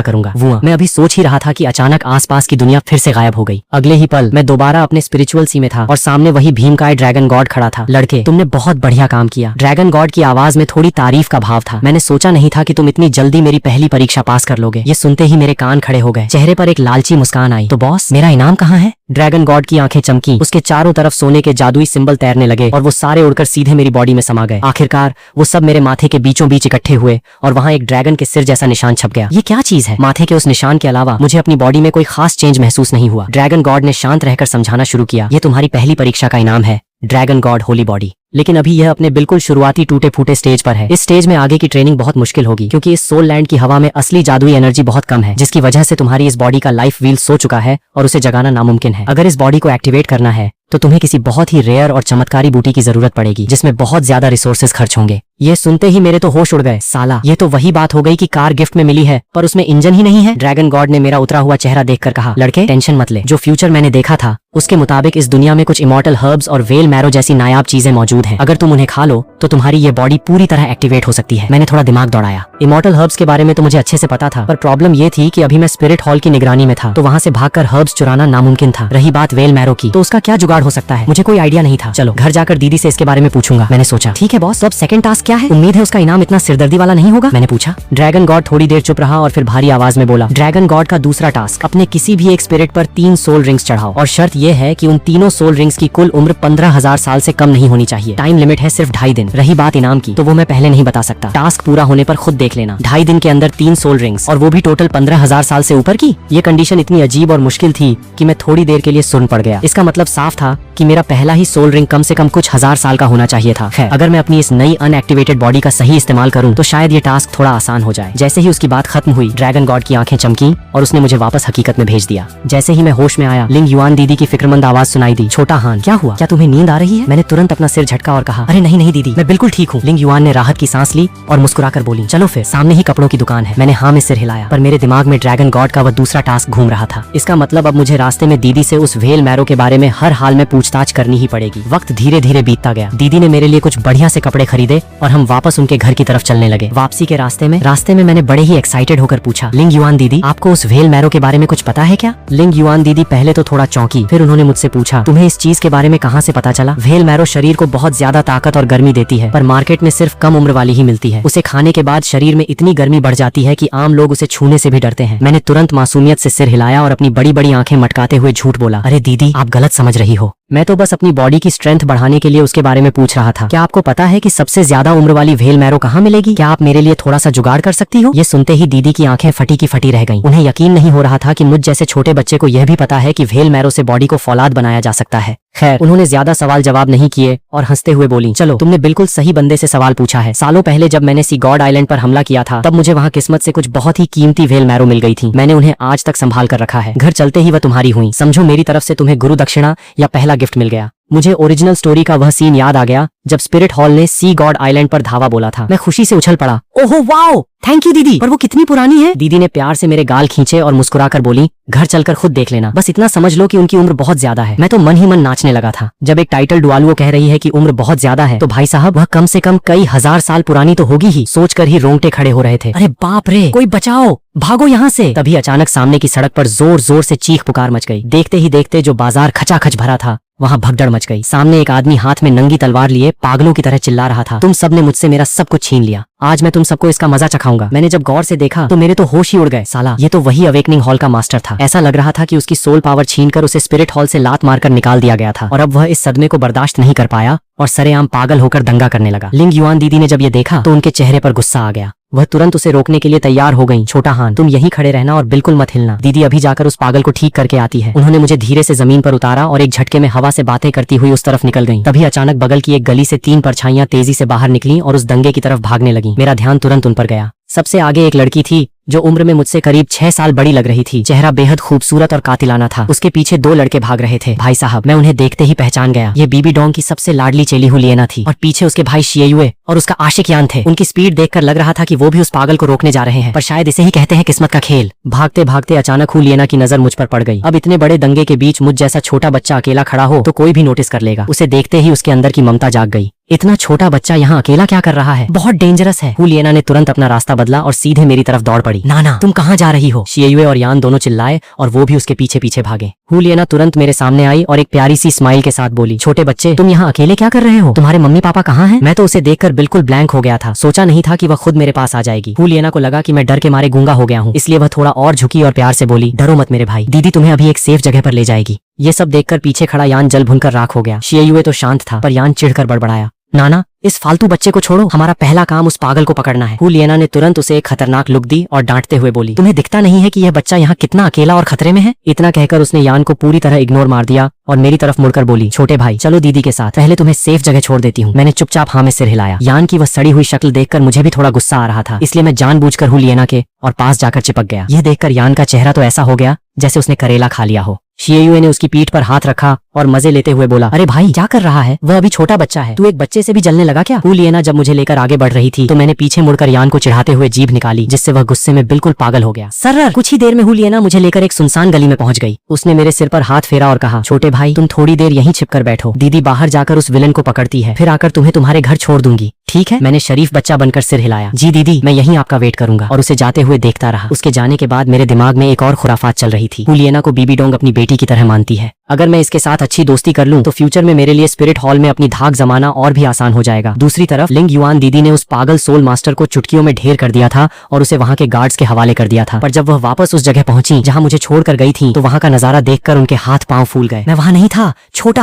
करूंगा। वो मैं अभी सोच ही रहा था कि अचानक आसपास की दुनिया फिर से गायब हो गई। अगले ही पल मैं दोबारा अपने स्पिरिचुअल सी में था और सामने वही भीमकाय ड्रैगन गॉड खड़ा था। लड़के, तुमने बहुत बढ़िया काम किया। ड्रैगन गॉड की आवाज में थोड़ी तारीफ का भाव था। मैंने सोचा नहीं था कि तुम इतनी जल्दी मेरी पहली परीक्षा पास कर लोगे। ये सुनते ही मेरे कान खड़े हो गए, चेहरे पर एक लालची मुस्कान आई। तो बॉस, मेरा इनाम कहाँ है? ड्रैगन गॉड की आंखें चमकी, उसके चारों तरफ सोने के जादुई सिंबल तैरने लगे और वो सारे उड़कर सीधे मेरी बॉडी में समा गए। आखिरकार वो सब मेरे माथे के बीचों बीच इकट्ठे हुए और वहाँ एक ड्रैगन के सिर जैसा निशान छप गया। ये क्या चीज है? माथे के उस निशान के अलावा मुझे अपनी बॉडी में कोई खास चेंज महसूस नहीं हुआ। ड्रैगन गॉड ने शांत रहकर समझाना शुरू किया, ये तुम्हारी पहली परीक्षा का इनाम है, ड्रैगन गॉड होली बॉडी। लेकिन अभी यह अपने बिल्कुल शुरुआती टूटे फूटे स्टेज पर है। इस स्टेज में आगे की ट्रेनिंग बहुत मुश्किल होगी क्योंकि इस सोल लैंड की हवा में असली जादुई एनर्जी बहुत कम है, जिसकी वजह से तुम्हारी इस बॉडी का लाइफ व्हील सो चुका है और उसे जगाना नामुमकिन है। अगर इस बॉडी को एक्टिवेट करना है तो तुम्हें किसी बहुत ही रेयर और चमत्कारी बूटी की जरूरत पड़ेगी जिसमें बहुत ज्यादा रिसोर्सेज खर्च होंगे। ये सुनते ही मेरे तो होश उड़ गए। साला, ये तो वही बात हो गई कि कार गिफ्ट में मिली है पर उसमें इंजन ही नहीं है। ड्रैगन गॉड ने मेरा उतरा हुआ चेहरा देखकर कहा, लड़के टेंशन मत ले, जो फ्यूचर मैंने देखा था उसके मुताबिक इस दुनिया में कुछ इमॉर्टल हर्ब्स और वेल मैरो जैसी नायाब चीजें मौजूद हैं। अगर तुम उन्हें खा लो तो तुम्हारी ये बॉडी पूरी तरह एक्टिवेट हो सकती है। मैंने थोड़ा दिमाग दौड़ाया। इमॉर्टल हर्ब्स के बारे में तो मुझे अच्छे से पता था, पर प्रॉब्लम ये थी कि अभी मैं स्पिरिट हॉल की निगरानी में था तो वहाँ से भागकर हर्ब्स चुराना नामुमकिन था। रही बात वेल मैरो की, तो उसका क्या जुगाड़ हो सकता है? मुझे कोई आइडिया नहीं था। चलो घर जाकर दीदी से इसके बारे में पूछूंगा। मैंने सोचा, ठीक है बॉस, तो अब सेकंड टास्क क्या है? उम्मीद है उसका इनाम इतना सिरदर्दी वाला नहीं होगा? मैंने पूछा। ड्रैगन गॉड थोड़ी देर चुप रहा और फिर भारी आवाज में बोला, ड्रैगन गॉड का दूसरा टास्क, अपने किसी भी एक स्पिरिट पर 3 सोल रिंग्स चढ़ाओ और शर्त यह है कि उन तीनों सोल रिंग्स की कुल उम्र 15,000 साल से कम नहीं होनी चाहिए। टाइम लिमिट है सिर्फ 2.5 दिन। रही बात इनाम की, तो वो मैं पहले नहीं बता सकता। टास्क पूरा होने पर खुद देख लेना। 2.5 दिन के अंदर 3 सोल रिंग्स और वो भी टोटल 15,000 साल से ऊपर की। ये कंडीशन इतनी अजीब और मुश्किल थी कि मैं थोड़ी देर के लिए सुन पड़ गया। इसका मतलब साफ था कि मेरा पहला ही सोल रिंग कम से कम कुछ 1000 साल का होना चाहिए था। खैर, अगर मैं अपनी इस नई अनएक्टिवेटेड बॉडी का सही इस्तेमाल करूं तो शायद ये टास्क थोड़ा आसान हो जाए। जैसे ही उसकी बात खत्म हुई, ड्रैगन गॉड की आंखें चमकी और उसने मुझे वापस हकीकत में भेज दिया। जैसे ही मैं होश में आया, लिंग युआन दीदी की फिक्रमंद आवाज सुनाई दी, छोटा हान, क्या हुआ? क्या तुम्हें नींद आ रही है? मैंने तुरंत अपना सिर झटका और कहा, अरे नहीं नहीं दीदी, मैं बिल्कुल ठीक हूँ। लिंग युआन ने राहत की सांस ली और मुस्कुराकर बोली, चलो फिर, सामने ही कपड़ों की दुकान है। मैंने हाँ में सिर हिलाया, पर मेरे दिमाग में ड्रैगन गॉड का वह दूसरा टास्क घूम रहा था। इसका मतलब अब मुझे रास्ते में दीदी से उस वेल मैरो के बारे में हर हाल में पूछताछ करनी ही पड़ेगी। वक्त धीरे धीरे बीतता गया। दीदी ने मेरे लिए कुछ बढ़िया से कपड़े खरीदे और हम वापस उनके घर की तरफ चलने लगे। वापसी के रास्ते में मैंने बड़े ही एक्साइटेड होकर पूछा, लिंग युआन दीदी, आपको उस वेल मैरो के बारे में कुछ पता है क्या? लिंग युआन दीदी पहले तो थोड़ा चौंकी, फिर उन्होंने मुझसे पूछा, तुम्हें इस चीज के बारे में कहाँ से पता चला? वेल मैरो शरीर को बहुत ज्यादा ताकत और गर्मी देती है, पर मार्केट में सिर्फ कम उम्र वाली ही मिलती है। उसे खाने के बाद शरीर में इतनी गर्मी बढ़ जाती है कि आम लोग उसे छूने से भी डरते हैं। मैंने तुरंत मासूमियत से सिर हिलाया और अपनी बड़ी बड़ी आंखें मटकाते हुए झूठ बोला, अरे दीदी, आप गलत समझ रही हो। मैं तो बस अपनी बॉडी की स्ट्रेंथ बढ़ाने के लिए उसके बारे में पूछ रहा था। क्या आपको पता है कि सबसे ज्यादा उम्र वाली वेल मैरो कहाँ मिलेगी? क्या आप मेरे लिए थोड़ा सा जुगाड़ कर सकती हो? ये सुनते ही दीदी की आंखें फटी की फटी रह गईं। उन्हें यकीन नहीं हो रहा था कि मुझ जैसे छोटे बच्चे को यह भी पता है कि वेल मैरो से बॉडी को फौलाद बनाया जा सकता है। खैर, उन्होंने ज्यादा सवाल जवाब नहीं किए और हंसते हुए बोली, चलो, तुमने बिल्कुल सही बंदे से सवाल पूछा है। सालों पहले जब मैंने सी गॉड आइलैंड पर हमला किया था, तब मुझे वहाँ किस्मत से कुछ बहुत ही कीमती वेल मैरो मिल गई थी। मैंने उन्हें आज तक संभाल कर रखा है। घर चलते ही वह तुम्हारी हुई। समझो मेरी तरफ से तुम्हें गुरु दक्षिणा या पहला गिफ्ट मिल गया। मुझे ओरिजिनल स्टोरी का वह सीन याद आ गया जब स्पिरिट हॉल ने सी गॉड आइलैंड पर धावा बोला था। मैं खुशी से उछल पड़ा, ओहो वाओ, थैंक यू दीदी, पर वो कितनी पुरानी है? दीदी ने प्यार से मेरे गाल खींचे और मुस्कुराकर बोली, घर चलकर खुद देख लेना, बस इतना समझ लो कि उनकी उम्र बहुत ज्यादा है। मैं तो मन ही मन नाचने लगा था। जब एक टाइटल डुआलुओ कह रही है कि उम्र बहुत ज्यादा है, तो भाई साहब वह कम से कम कई 1000 साल पुरानी तो होगी ही। सोचकर ही रोंगटे खड़े हो रहे थे। अरे बाप रे, कोई बचाओ, भागो यहाँ से। तभी अचानक सामने की सड़क पर जोर जोर से चीख पुकार मच गई। देखते ही देखते जो बाजार खचाखच भरा था वहाँ भगदड़ मच गई। सामने एक आदमी हाथ में नंगी तलवार लिए पागलों की तरह चिल्ला रहा था, तुम सबने मुझसे मेरा सब कुछ छीन लिया, आज मैं तुम सबको इसका मजा चखाऊंगा। मैंने जब गौर से देखा तो मेरे तो होश ही उड़ गए। साला ये तो वही अवेकनिंग हॉल का मास्टर था। ऐसा लग रहा था कि उसकी सोल पावर छीनकर उसे स्पिरिट हॉल से लात मारकर निकाल दिया गया था और अब वह इस सदमे को बर्दाश्त नहीं कर पाया और सरेआम पागल होकर दंगा करने लगा। लिंग युआन दीदी ने जब ये देखा तो उनके चेहरे पर गुस्सा आ गया। वह तुरंत उसे रोकने के लिए तैयार हो गई। छोटा हान, तुम यहीं खड़े रहना और बिल्कुल मत हिलना, दीदी अभी जाकर उस पागल को ठीक करके आती है। उन्होंने मुझे धीरे से जमीन पर उतारा और एक झटके में हवा से बातें करती हुई उस तरफ निकल गईं। तभी अचानक बगल की एक गली से 3 परछाइयां तेजी से बाहर निकलीं और उस दंगे की तरफ भागने लगीं। मेरा ध्यान तुरंत उन पर गया। सबसे आगे एक लड़की थी जो उम्र में मुझसे करीब 6 साल बड़ी लग रही थी। चेहरा बेहद खूबसूरत और कातिलाना था। उसके पीछे 2 लड़के भाग रहे थे। भाई साहब, मैं उन्हें देखते ही पहचान गया। ये बीबी डोंग की सबसे लाडली चेली हुलियना थी और पीछे उसके भाई शियुए और उसका आशिक यान थे। उनकी स्पीड देखकर लग रहा था कि वो भी उस पागल को रोकने जा रहे हैं, पर शायद इसे ही कहते हैं किस्मत का खेल। भागते भागते अचानक हुलियना की नजर मुझ पर पड़ गई। अब इतने बड़े दंगे के बीच मुझ जैसा छोटा बच्चा अकेला खड़ा हो तो कोई भी नोटिस कर लेगा। उसे देखते ही उसके अंदर की ममता जाग गई। इतना छोटा बच्चा यहाँ अकेला क्या कर रहा है, बहुत डेंजरस है। हुलियना ने तुरंत अपना रास्ता बदला और सीधे मेरी तरफ दौड़ पड़ी। नाना, तुम कहाँ जा रही हो? शियुए और यान दोनों चिल्लाए और वो भी उसके पीछे पीछे भागे। हुलियना तुरंत मेरे सामने आई और एक प्यारी सी स्माइल के साथ बोली, छोटे बच्चे, तुम यहाँ अकेले क्या कर रहे हो? तुम्हारे मम्मी पापा कहाँ हैं? मैं तो उसे देखकर बिल्कुल ब्लैंक हो गया था। सोचा नहीं था कि वह खुद मेरे पास आ जाएगी। हुलियना को लगा कि मैं डर के मारे गूंगा हो गया हूँ, इसलिए वह थोड़ा और झुकी और प्यार से बोली, डरो मत मेरे भाई, दीदी तुम्हें अभी एक सेफ जगह पर ले जाएगी। ये सब देखकर पीछे खड़ा यान जल भुनकर राख हो गया। शियुए तो शांत था, पर यान चिढ़कर बड़बड़ाया, नाना, इस फालतू बच्चे को छोड़ो, हमारा पहला काम उस पागल को पकड़ना है। हुलियना ने तुरंत उसे एक खतरनाक लुक दी और डांटते हुए बोली, तुम्हें दिखता नहीं है कि यह बच्चा यहाँ कितना अकेला और खतरे में है? इतना कहकर उसने यान को पूरी तरह इग्नोर मार दिया और मेरी तरफ मुड़कर बोली, छोटे भाई चलो दीदी के साथ, पहले तुम्हें सेफ जगह छोड़ देती हूँ। मैंने चुपचाप हाँ में सिर हिलाया। यान की वह सड़ी हुई शक्ल देखकर मुझे भी थोड़ा गुस्सा आ रहा था, इसलिए मैं जानबूझकर हुलियना के और पास जाकर चिपक गया। यह देखकर यान का चेहरा तो ऐसा हो गया जैसे उसने करेला खा लिया हो। शियुए ने उसकी पीठ पर हाथ रखा और मजे लेते हुए बोला, अरे भाई क्या कर रहा है? वह अभी छोटा बच्चा है, तू एक बच्चे से भी जलने लगा क्या? हुलियना जब मुझे लेकर आगे बढ़ रही थी तो मैंने पीछे मुड़कर यान को चिढ़ाते हुए जीभ निकाली, जिससे वह गुस्से में बिल्कुल पागल हो गया। सर्र कुछ ही देर में हुलियना मुझे लेकर एक सुनसान गली में पहुंच गई। उसने मेरे सिर पर हाथ फेरा और कहा, छोटे भाई तुम थोड़ी देर यहीं छिपकर बैठो, दीदी बाहर जाकर उस विलन को पकड़ती है, फिर आकर तुम्हें तुम्हारे घर छोड़ दूंगी, ठीक है? मैंने शरीफ बच्चा बनकर सिर हिलाया। जी दीदी, मैं यहीं आपका वेट करूंगा, और उसे जाते हुए देखता रहा। उसके जाने के बाद मेरे दिमाग में एक और खुराफात चल रही थी। हुलियना को बीबी डोंग अपनी बेटी की तरह मानती है। अगर मैं इसके साथ अच्छी दोस्ती कर लूं तो फ्यूचर में मेरे लिए स्पिरिट हॉल में अपनी धाक जमाना और भी आसान हो जाएगा। दूसरी तरफ लिंग युआन दीदी ने उस पागल सोल मास्टर को चुटकियों में ढेर कर दिया था और उसे वहाँ के गार्ड्स के हवाले कर दिया था। पर जब वह वापस उस जगह पहुंची जहाँ मुझे छोड़कर गई थी तो वहाँ का नजारा देखकर उनके हाथ पांव फूल गए। मैं वहाँ नहीं था। छोटा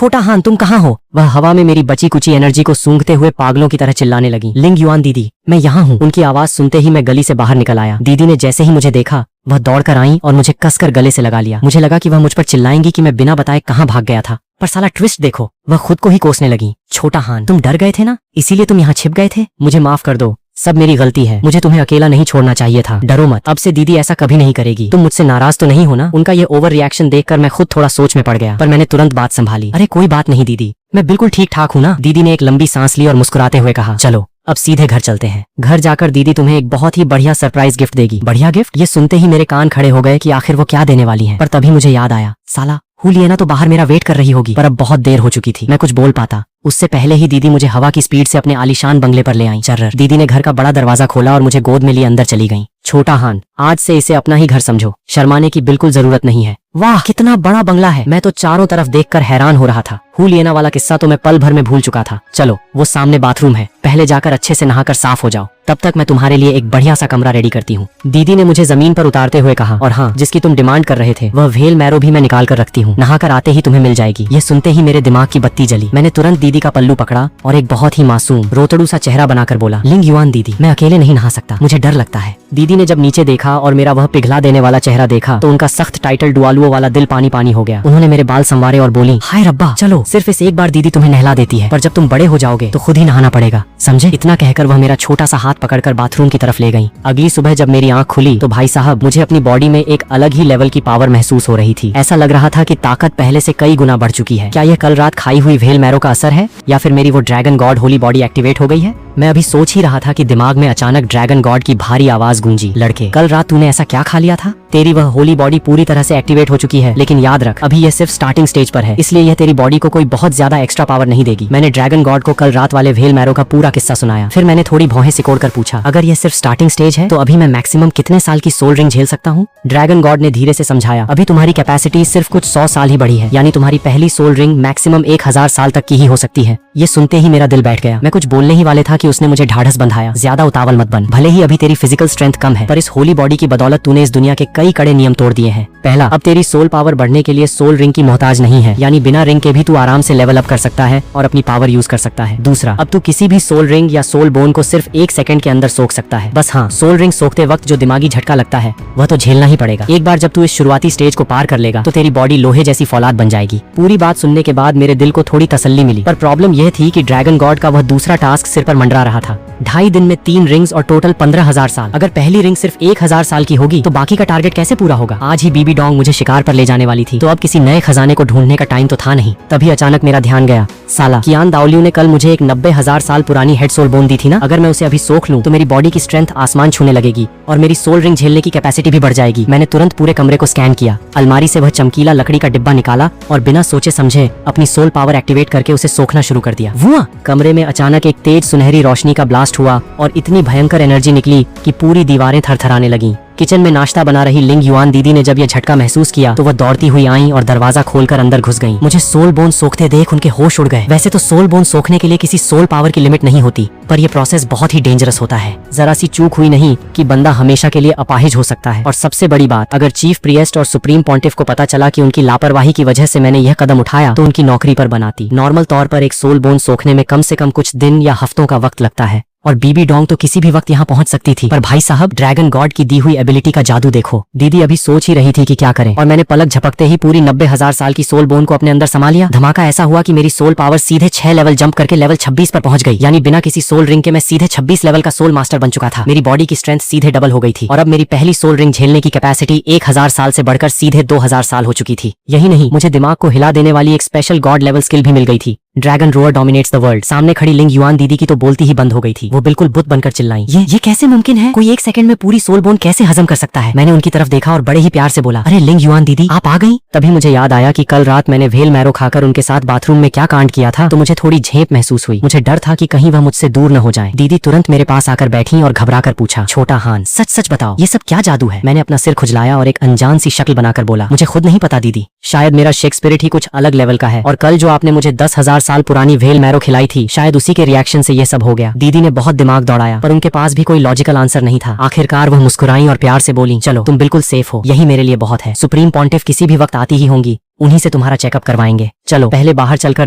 हान तुम कहाँ हो? वह हवा में मेरी बची कुची एनर्जी को सूंघते हुए पागलों की तरह चिल्लाने लगी, लिंग युआन दीदी मैं यहाँ हूँ। उनकी आवाज सुनते ही मैं गली से बाहर निकल आया। दीदी ने जैसे ही मुझे देखा वह दौड़कर आई और मुझे कसकर गले से लगा लिया। मुझे लगा कि वह मुझ पर चिल्लाएंगी कि मैं बिना बताए कहाँ भाग गया था, पर साला ट्विस्ट देखो, वह खुद को ही कोसने लगी। छोटा हान तुम डर गए थे ना, इसीलिए तुम यहाँ छिप गए थे? मुझे माफ कर दो, सब मेरी गलती है, मुझे तुम्हें अकेला नहीं छोड़ना चाहिए था। डरो मत, अब से दीदी ऐसा कभी नहीं करेगी। तुम मुझसे नाराज तो नहीं हो ना? उनका ये ओवर रिएक्शन देखकर मैं खुद थोड़ा सोच में पड़ गया, पर मैंने तुरंत बात संभाली। अरे कोई बात नहीं दीदी, मैं बिल्कुल ठीक ठाक हूँ ना। दीदी ने एक लंबी सांस ली और मुस्कुराते हुए कहा, चलो अब सीधे घर चलते हैं। घर जाकर दीदी तुम्हें एक बहुत ही बढ़िया सरप्राइज गिफ्ट देगी। बढ़िया गिफ्ट? ये सुनते ही मेरे कान खड़े हो गए कि आखिर वो क्या देने वाली है। पर तभी मुझे याद आया, साला हुलियना तो बाहर मेरा वेट कर रही होगी। पर अब बहुत देर हो चुकी थी, मैं कुछ बोल पाता उससे पहले ही दीदी मुझे हवा की स्पीड से अपने आलीशान बंगले पर ले आई। चर्र दीदी ने घर का बड़ा दरवाजा खोला और मुझे गोद में लिए अंदर चली गई। छोटा हान आज से इसे अपना ही घर समझो, शर्माने की बिल्कुल जरूरत नहीं है। वाह कितना बड़ा बंगला है। मैं तो चारों तरफ देखकर हैरान हो रहा था। हुलियना वाला किस्सा तो मैं पल भर में भूल चुका था। चलो वो सामने बाथरूम है, पहले जाकर अच्छे से नहाकर साफ हो जाओ, तब तक मैं तुम्हारे लिए एक बढ़िया सा कमरा रेडी करती हूँ। दीदी ने मुझे जमीन पर उतारते हुए कहा, और हाँ जिसकी तुम डिमांड कर रहे थे वह वेल मैरो भी मैं निकाल कर रखती हूँ, नहाकर आते ही तुम्हें मिल जाएगी। ये सुनते ही मेरे दिमाग की बत्ती जली। मैंने तुरंत दीदी का पल्लू पकड़ा और एक बहुत ही मासूम रोतड़ू सा चेहरा बनाकर बोला, लिंग युआन दीदी मैं अकेले नहीं नहा सकता, मुझे डर लगता है। दीदी ने जब नीचे देखा और मेरा वह पिघला देने वाला चेहरा देखा तो उनका सख्त टाइटल डुआलुओ वाला दिल पानी पानी हो गया। उन्होंने मेरे बाल संवारे और बोली, हाय रब्बा चलो सिर्फ इस एक बार दीदी तुम्हें नहला देती है, पर जब तुम बड़े हो जाओगे तो खुद ही नहाना पड़ेगा, समझे? इतना कहकर वह मेरा छोटा सा हाथ पकड़कर बाथरूम की तरफ ले गई। अगली सुबह जब मेरी आंख खुली तो भाई साहब मुझे अपनी बॉडी में एक अलग ही लेवल की पावर महसूस हो रही थी। ऐसा लग रहा था कि ताकत पहले से कई गुना बढ़ चुकी है। क्या यह कल रात खाई हुई वेल मैरो का असर है या फिर मेरी वो dragon God Holi body activate हो गई है? मैं अभी सोच ही रहा था कि दिमाग में अचानक ड्रैगन गॉड की भारी आवाज गूंजी, लड़के कल रात तूने ऐसा क्या खा लिया था? तेरी वह होली बॉडी पूरी तरह से एक्टिवेट हो चुकी है, लेकिन याद रख अभी यह सिर्फ स्टार्टिंग स्टेज पर है, इसलिए यह तेरी बॉडी को कोई बहुत ज्यादा एक्स्ट्रा पावर नहीं देगी। मैंने ड्रैगन गॉड को कल रात वाले वेल मैरो का पूरा किस्सा सुनाया। फिर मैंने थोड़ी भौहें सिकोड़कर पूछा, अगर यह सिर्फ स्टार्टिंग स्टेज है तो अभी मैं मैक्सिमम कितने साल की सोल रिंग झेल सकता हूँ? ड्रैगन गॉड ने धीरे से समझाया, अभी तुम्हारी कैपेसिटी सिर्फ कुछ 100 साल ही बढ़ी है, यानी तुम्हारी पहली सोल रिंग मैक्सिमम 1000 साल तक की ही हो सकती है। ये सुनते ही मेरा दिल बैठ गया। मैं कुछ बोलने ही वाले था कि उसने मुझे ढाढ़स बंधाया, ज्यादा उतावल मत बन, भले ही अभी तेरी फिजिकल स्ट्रेंथ कम है, पर इस होली बॉडी की बदौलत तूने इस दुनिया के कई कड़े नियम तोड़ दिए हैं। पहला, अब तेरी सोल पावर बढ़ने के लिए सोल रिंग की मोहताज नहीं है, यानी बिना रिंग के भी तू आराम से लेवल अप कर सकता है और अपनी पावर यूज कर सकता है। दूसरा, अब तू किसी भी सोल रिंग या सोल बोन को सिर्फ 1 सेकंड के अंदर सोख सकता है। बस हाँ, सोल रिंग सोखते वक्त जो दिमागी झटका लगता है वह तो झेलना ही पड़ेगा। एक बार जब तू इस शुरुआती स्टेज को पार कर लेगा तो तेरी बॉडी लोहे जैसी फौलाद बन जाएगी। पूरी बात सुनने के बाद मेरे दिल को थोड़ी तसल्ली मिली, पर प्रॉब्लम यह थी कि ड्रैगन गॉड का वह दूसरा टास्क सिर पर मंडरा रहा था। 2.5 दिन में 3 रिंग्स और टोटल 15,000 साल। अगर पहली रिंग सिर्फ 1000 साल की होगी तो बाकी का टारगेट कैसे पूरा होगा? आज ही बीबी डोंग मुझे शिकार पर ले जाने वाली थी, तो अब किसी नए खजाने को ढूंढने का टाइम तो था नहीं। तभी अचानक मेरा ध्यान गया, साला कियान दाओलियू ने कल मुझे एक 90,000 साल पुरानी हेड सोल बोन दी थी ना, अगर मैं उसे अभी सोख लूं तो मेरी बॉडी की स्ट्रेंथ आसमान छूने लगेगी और मेरी सोल रिंग झेलने की कैपेसिटी भी बढ़ जाएगी। मैंने तुरंत पूरे कमरे को स्कैन किया, अलमारी से वह चमकीला लकड़ी का डिब्बा निकाला और बिना सोचे समझे अपनी सोल पावर एक्टिवेट करके उसे सोखना शुरू कर दिया। हुआ, कमरे में अचानक एक तेज सुनहरी रोशनी का ब्लास्ट हुआ और इतनी भयंकर एनर्जी निकली कि पूरी दीवारें थरथराने लगीं। किचन में नाश्ता बना रही लिंग युआन दीदी ने जब यह झटका महसूस किया तो वह दौड़ती हुई आई और दरवाजा खोलकर अंदर घुस गईं। मुझे सोल बोन सोखते देख उनके होश उड़ गए। वैसे तो सोल बोन सोखने के लिए किसी सोल पावर की लिमिट नहीं होती, पर यह प्रोसेस बहुत ही डेंजरस होता है। जरा सी चूक हुई नहीं कि बंदा हमेशा के लिए अपाहिज हो सकता है। और सबसे बड़ी बात, अगर चीफ प्रिएस्ट और सुप्रीम पॉन्टिफ को पता चला कि उनकी लापरवाही की वजह से मैंने यह कदम उठाया तो उनकी नौकरी पर बनाती। नॉर्मल तौर पर एक सोल बोन सोखने में कम से कम कुछ दिन या हफ्तों का वक्त लगता है और बीबी डोंग तो किसी भी वक्त यहाँ पहुंच सकती थी। पर भाई साहब, ड्रैगन गॉड की दी हुई एबिलिटी का जादू देखो। दीदी अभी सोच ही रही थी कि क्या करें और मैंने पलक झपकते ही पूरी 90,000 साल की सोल बोन को अपने अंदर समा लिया। धमाका ऐसा हुआ कि मेरी सोल पावर सीधे 6 लेवल जंप करके लेवल 26 पर पहुंच गई, यानी बिना किसी सोल रिंग के मैं सीधे 26 लेवल का सोल मास्टर बन चुका था। मेरी बॉडी की स्ट्रेंथ सीधे डबल हो गई थी और अब मेरी पहली सोल रिंग झेलने की कैपेसिटी 1000 साल से बढ़कर सीधे 2000 साल हो चुकी थी। यही नहीं, मुझे दिमाग को हिला देने वाली एक स्पेशल गॉड लेवल स्किल भी मिल गई थी। Dragon roar dominates the world. सामने खड़ी लिंग युआन दीदी की तो बोलती ही बंद हो गई थी। वो बिल्कुल बुत बनकर चिल्लाई, ये कैसे मुमकिन है? कोई 1 सेकंड में पूरी सोल बोन कैसे हजम कर सकता है? मैंने उनकी तरफ देखा और बड़े ही प्यार से बोला, अरे लिंग युआन दीदी, आप आ गई? तभी मुझे याद आया कि कल रात मैंने वेल मैरो खाकर उनके साथ बाथरूम में क्या कांड किया था, तो मुझे थोड़ी झेप महसूस हुई। मुझे डर था कि कहीं वह मुझसे दूर न हो जाए। दीदी तुरंत मेरे पास आकर बैठी और घबरा कर पूछा, छोटा हान, सच सच बताओ, ये सब क्या जादू है? मैंने अपना सिर खुजलाया और एक अनजान सी शक्ल बनाकर बोला, मुझे खुद नहीं पता दीदी, शायद मेरा शेक्सपियर ही कुछ अलग लेवल का है और कल जो आपने मुझे 10,000 साल पुरानी वेल मैरो खिलाई थी, शायद उसी के रिएक्शन से ये सब हो गया। दीदी ने बहुत दिमाग दौड़ाया पर उनके पास भी कोई लॉजिकल आंसर नहीं था। आखिरकार वह मुस्कुराई और प्यार से बोली, चलो तुम बिल्कुल सेफ हो, यही मेरे लिए बहुत है। सुप्रीम पॉन्टिफ किसी भी वक्त आती ही होंगी, उन्हीं से तुम्हारा चेकअप करवाएंगे। चलो पहले बाहर चलकर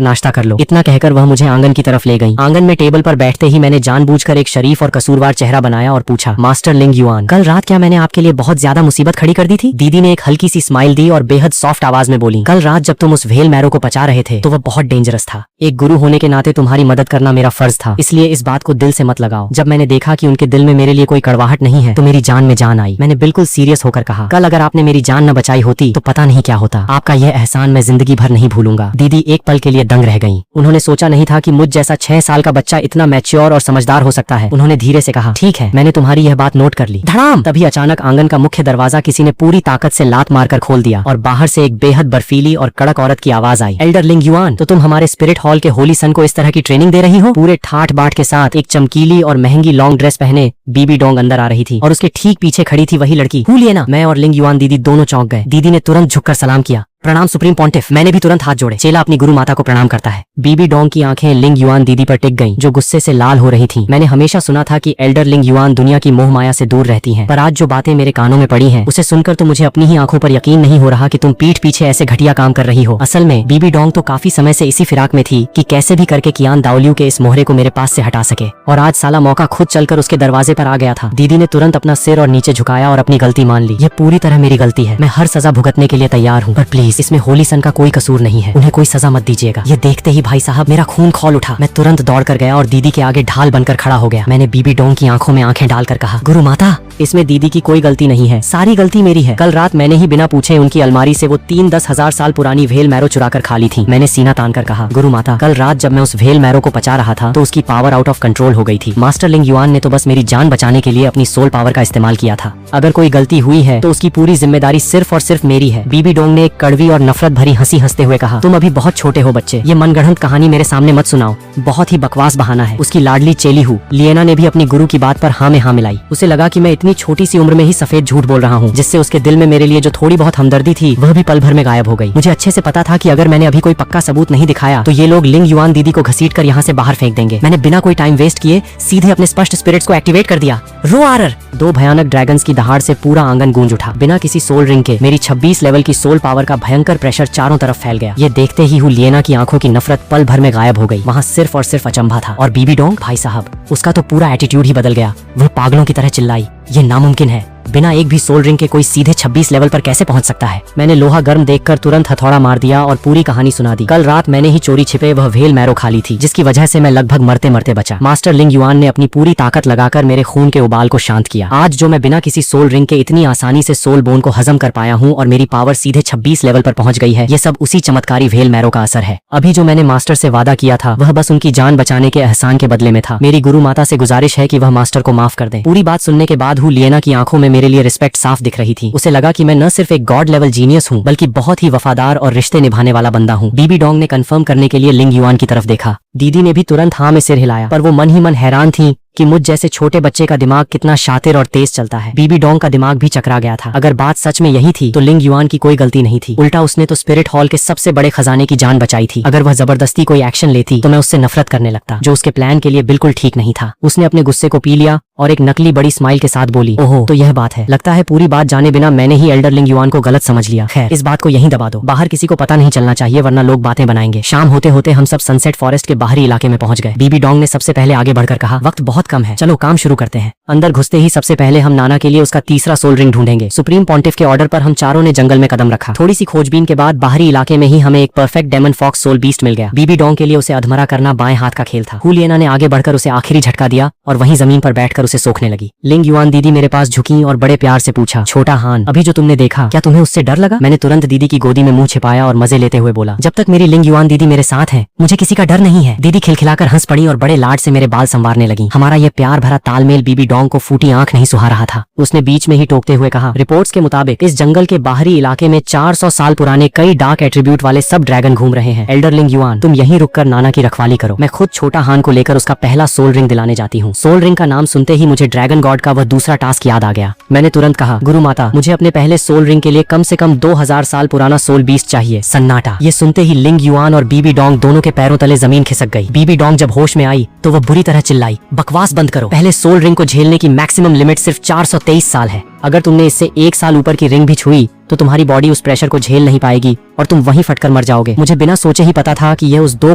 नाश्ता कर लो। इतना कहकर वह मुझे आंगन की तरफ ले गई। आंगन में टेबल पर बैठते ही मैंने जानबूझकर एक शरीफ और कसूरवार चेहरा बनाया और पूछा, मास्टर लिंग युआन, कल रात क्या मैंने आपके लिए बहुत ज्यादा मुसीबत खड़ी कर दी थी? दीदी ने एक हल्की सी स्माइल दी और बेहद सॉफ्ट आवाज में बोली, कल रात जब तुम उस वेल मैरो को पचा रहे थे तो वह बहुत डेंजरस था। एक गुरु होने के नाते तुम्हारी मदद करना मेरा फर्ज था, इसलिए इस बात को दिल से मत लगाओ। जब मैंने देखा कि उनके दिल में मेरे लिए कोई कड़वाहट नहीं है तो मेरी जान में जान आई। मैंने बिल्कुल सीरियस होकर कहा, कल अगर आपने मेरी जान न बचाई होती तो पता नहीं क्या होता। आपका यह एहसान मैं जिंदगी भर नहीं भूलूंगा। दीदी एक पल के लिए दंग रह गईं। उन्होंने सोचा नहीं था कि मुझ जैसा 6 साल का बच्चा इतना मैच्योर और समझदार हो सकता है। उन्होंने धीरे से कहा, ठीक है, मैंने तुम्हारी यह बात नोट कर ली। धड़ाम! तभी अचानक आंगन का मुख्य दरवाजा किसी ने पूरी ताकत से लात मारकर खोल दिया और बाहर से एक बेहद बर्फीली और कड़क औरत की आवाज आई, एल्डर लिंग युआन, तो तुम हमारे स्पिरिट हॉल के होली सन को इस तरह की ट्रेनिंग दे रही हो? पूरे ठाठ बाट के साथ एक चमकीली और महंगी लॉन्ग ड्रेस पहने बीबी डोंग अंदर आ रही थी और उसके ठीक पीछे खड़ी थी वही लड़की हुलियना। मैं और लिंग युआन दीदी दोनों चौंक गए। दीदी ने तुरंत झुककर सलाम किया, प्रणाम सुप्रीम पॉन्टिफ। मैंने भी तुरंत हाथ जोड़े। चेला अपनी गुरु माता को प्रणाम करता है। बीबी डोंग की आंखें लिंग युआन दीदी पर टिक गईं, जो गुस्से से लाल हो रही थीं। मैंने हमेशा सुना था कि एल्डर लिंग युआन दुनिया की मोह माया से दूर रहती हैं, पर आज जो बातें मेरे कानों में पड़ी हैं, उसे सुनकर तो मुझे अपनी ही आंखों पर यकीन नहीं हो रहा कि तुम पीठ पीछे ऐसे घटिया काम कर रही हो। असल में बीबी डोंग तो काफी समय से इसी फिराक में थी कि कैसे भी करके कियान दाओलियू के इस मोहरे को मेरे पास से हटा सके, और आज साला मौका खुद चलकर उसके दरवाजे पर आ गया था। दीदी ने तुरंत अपना सिर और नीचे झुकाया और अपनी गलती मान ली। ये पूरी तरह मेरी गलती है, मैं हर सजा भुगतने के लिए तैयार हूँ, पर प्लीज इसमें होली सन का कोई कसूर नहीं है, उन्हें कोई सजा मत दीजिएगा। ये देखते ही भाई साहब मेरा खून खौल उठा। मैं तुरंत दौड़ कर गया और दीदी के आगे ढाल बनकर खड़ा हो गया। मैंने बीबी डोंग की आंखों में आंखें डालकर कहा, गुरु माता, इसमें दीदी की कोई गलती नहीं है, सारी गलती मेरी है। कल रात मैंने ही बिना पूछे उनकी अलमारी से वो 3-10 हज़ार साल पुरानी व्हेल मैरो चुरा कर खा ली थी। मैंने सीना तान कर कहा, गुरु माता, कल रात जब मैं उस व्हेल मैरो को पचा रहा था तो उसकी पावर आउट ऑफ कंट्रोल हो गई थी। मास्टर लिंग युआन ने तो बस मेरी जान बचाने के लिए अपनी सोल पावर का इस्तेमाल किया था। अगर कोई गलती हुई है तो उसकी पूरी जिम्मेदारी सिर्फ और सिर्फ मेरी है। बीबी डोंग ने एक कड़वी और नफरत भरी हंसी हंसते हुए कहा, तुम अभी बहुत छोटे हो बच्चे, ये मनगढ़ंत कहानी मेरे सामने मत सुनाओ, बहुत ही बकवास बहाना है। उसकी लाडली चेली हूँ लिएना ने भी अपनी गुरु की बात पर हाँ में हाँ मिलाई। उसे लगा कि मैं इतनी छोटी सी उम्र में ही सफेद झूठ बोल रहा हूँ, जिससे उसके दिल में मेरे लिए जो थोड़ी बहुत हमदर्दी थी वह भी पल भर में गायब हो गई। मुझे अच्छे से पता था कि अगर मैंने अभी कोई पक्का सबूत नहीं दिखाया तो ये लोग लिंग युआन दीदी को घसीट कर यहाँ से बाहर फेंक देंगे। मैंने बिना कोई टाइम वेस्ट किए सीधे अपने स्पष्ट स्पिरिट्स को एक्टिवेट कर दिया। रोआरर! 2 भयानक ड्रैगन्स की दहाड़ से पूरा आंगन गूंज उठा। बिना किसी सोल रिंग के मेरी 26 लेवल की सोल पावर का भयंकर प्रेशर चारों तरफ फैल गया। ये देखते ही लिएना की आंखों की नफरत पल भर में गायब हो गई। वहाँ सिर्फ और सिर्फ अचंभा था। और बीबी डोंग, भाई साहब, उसका तो पूरा एटीट्यूड ही बदल गया। वह पागलों की तरह चिल्लाई, ये नामुमकिन है, बिना एक भी सोल रिंग के कोई सीधे 26 लेवल पर कैसे पहुंच सकता है। मैंने लोहा गर्म देखकर तुरंत हथौड़ा मार दिया और पूरी कहानी सुना दी। कल रात मैंने ही चोरी छिपे वह व्हेल मैरो खा ली थी, जिसकी वजह से मैं लगभग मरते मरते बचा। मास्टर लिंग युआन ने अपनी पूरी ताकत लगाकर मेरे खून के उबाल को शांत किया। आज जो मैं बिना किसी सोल रिंग के इतनी आसानी से सोल बोन को हजम कर पाया हूँ और मेरी पावर सीधे 26 लेवल पर पहुंच गई है, ये सब उसी चमत्कारी व्हेल मैरो का असर है। अभी जो मैंने मास्टर से वादा किया था वह बस उनकी जान बचाने के एहसान के बदले में था। मेरी गुरु माता से गुजारिश है कि वह मास्टर को माफ कर दें। पूरी बात सुनने के बाद लिएना की आंखों में मेरे लिए रिस्पेक्ट साफ दिख रही थी। उसे लगा कि मैं न सिर्फ एक गॉड लेवल जीनियस हूँ बल्कि बहुत ही वफादार और रिश्ते निभाने वाला बंदा हूँ। बीबी डोंग ने कंफर्म करने के लिए लिंग युआन की तरफ देखा। दीदी ने भी तुरंत हाँ में सिर हिलाया, पर वो मन ही मन हैरान थी कि मुझ जैसे छोटे बच्चे का दिमाग कितना शातिर और तेज चलता है। बीबी डोंग का दिमाग भी चकरा गया था। अगर बात सच में यही थी तो लिंग युआन की कोई गलती नहीं थी। उल्टा उसने तो स्पिरिट हॉल के सबसे बड़े खजाने की जान बचाई थी। अगर वह जबरदस्ती कोई एक्शन लेती तो मैं उससे नफरत करने लगता, जो उसके प्लान के लिए बिल्कुल ठीक नहीं था। उसने अपने गुस्से को पी लिया और एक नकली बड़ी स्माइल के साथ बोली, ओहो, तो यह बात है। लगता है पूरी बात जाने बिना मैंने ही एल्डर लिंग युआन को गलत समझ लिया। खैर, इस बात को यहीं दबा दो, बाहर किसी को पता नहीं चलना चाहिए, वरना लोग बातें बनाएंगे। शाम होते होते हम सब सनसेट फॉरेस्ट के बाहरी इलाके में पहुंच गए। बीबी डोंग ने सबसे पहले आगे बढ़कर कहा, वक्त बहुत कम है, चलो काम शुरू करते हैं। अंदर घुसते ही सबसे पहले हम नाना के लिए उसका तीसरा सोल रिंग ढूंढेंगे। सुप्रीम पॉन्टिफ के ऑर्डर पर हम चारों ने जंगल में कदम रखा। थोड़ी सी खोजबीन के बाद बाहरी इलाके में ही हमें एक perfect demon fox soul beast मिल गया। बीबी डोंग के लिए उसे अधमरा करना बाएं हाथ का खेल था। लिएना ने आगे बढ़कर उसे आखिरी झटका दिया और वहीं जमीन पर बैठकर उसे सोखने लगी। लिंग युआन दीदी मेरे पास झुकी और बड़े प्यार से पूछा, छोटा हान, अभी जो तुमने देखा क्या तुम्हें उससे डर लगा? मैंने तुरंत दीदी की गोदी में मुंह छिपाया और मजे लेते हुए बोला, जब तक मेरी लिंग युआन दीदी मेरे साथ है मुझे किसी का डर नहीं है। दीदी खिलखिलाकर हंस पड़ी और बड़े लाड से मेरे बाल संवारने लगी। हमारा ये प्यार भरा तालमेल बीबी डोंग को फूटी आंख नहीं सुहा रहा था। उसने बीच में ही टोकते हुए कहा, रिपोर्ट्स के मुताबिक इस जंगल के बाहरी इलाके में 400 साल पुराने कई डार्क एट्रीब्यूट वाले सब ड्रैगन घूम रहे हैं। एल्डर लिंग युआन, तुम यहीं रुककर नाना की रखवाली करो, मैं खुद छोटा हान को लेकर उसका पहला सोल रिंग दिलाने जाती हूँ। सोल रिंग का नाम सुनते ही मुझे ड्रैगन गॉड का वह दूसरा टास्क याद आ गया। मैंने तुरंत कहा, गुरु माता, मुझे अपने पहले सोल रिंग के लिए कम से कम 2000 साल पुराना सोल बीस्ट चाहिए। सन्नाटा। ये सुनते ही लिंग युआन और बीबी डोंग दोनों के पैरों तले जमीन खिसक गई। बीबी डोंग जब होश में आई तो वह बुरी तरह चिल्लाई, बकवास बंद करो, पहले सोल रिंग को झेलने की मैक्सिमम लिमिट सिर्फ 423 साल है। अगर तुमने इससे 1 साल ऊपर की रिंग भी छुई तो तुम्हारी बॉडी उस प्रेशर को झेल नहीं पाएगी और तुम वहीं फटकर मर जाओगे। मुझे बिना सोचे ही पता था कि यह उस 2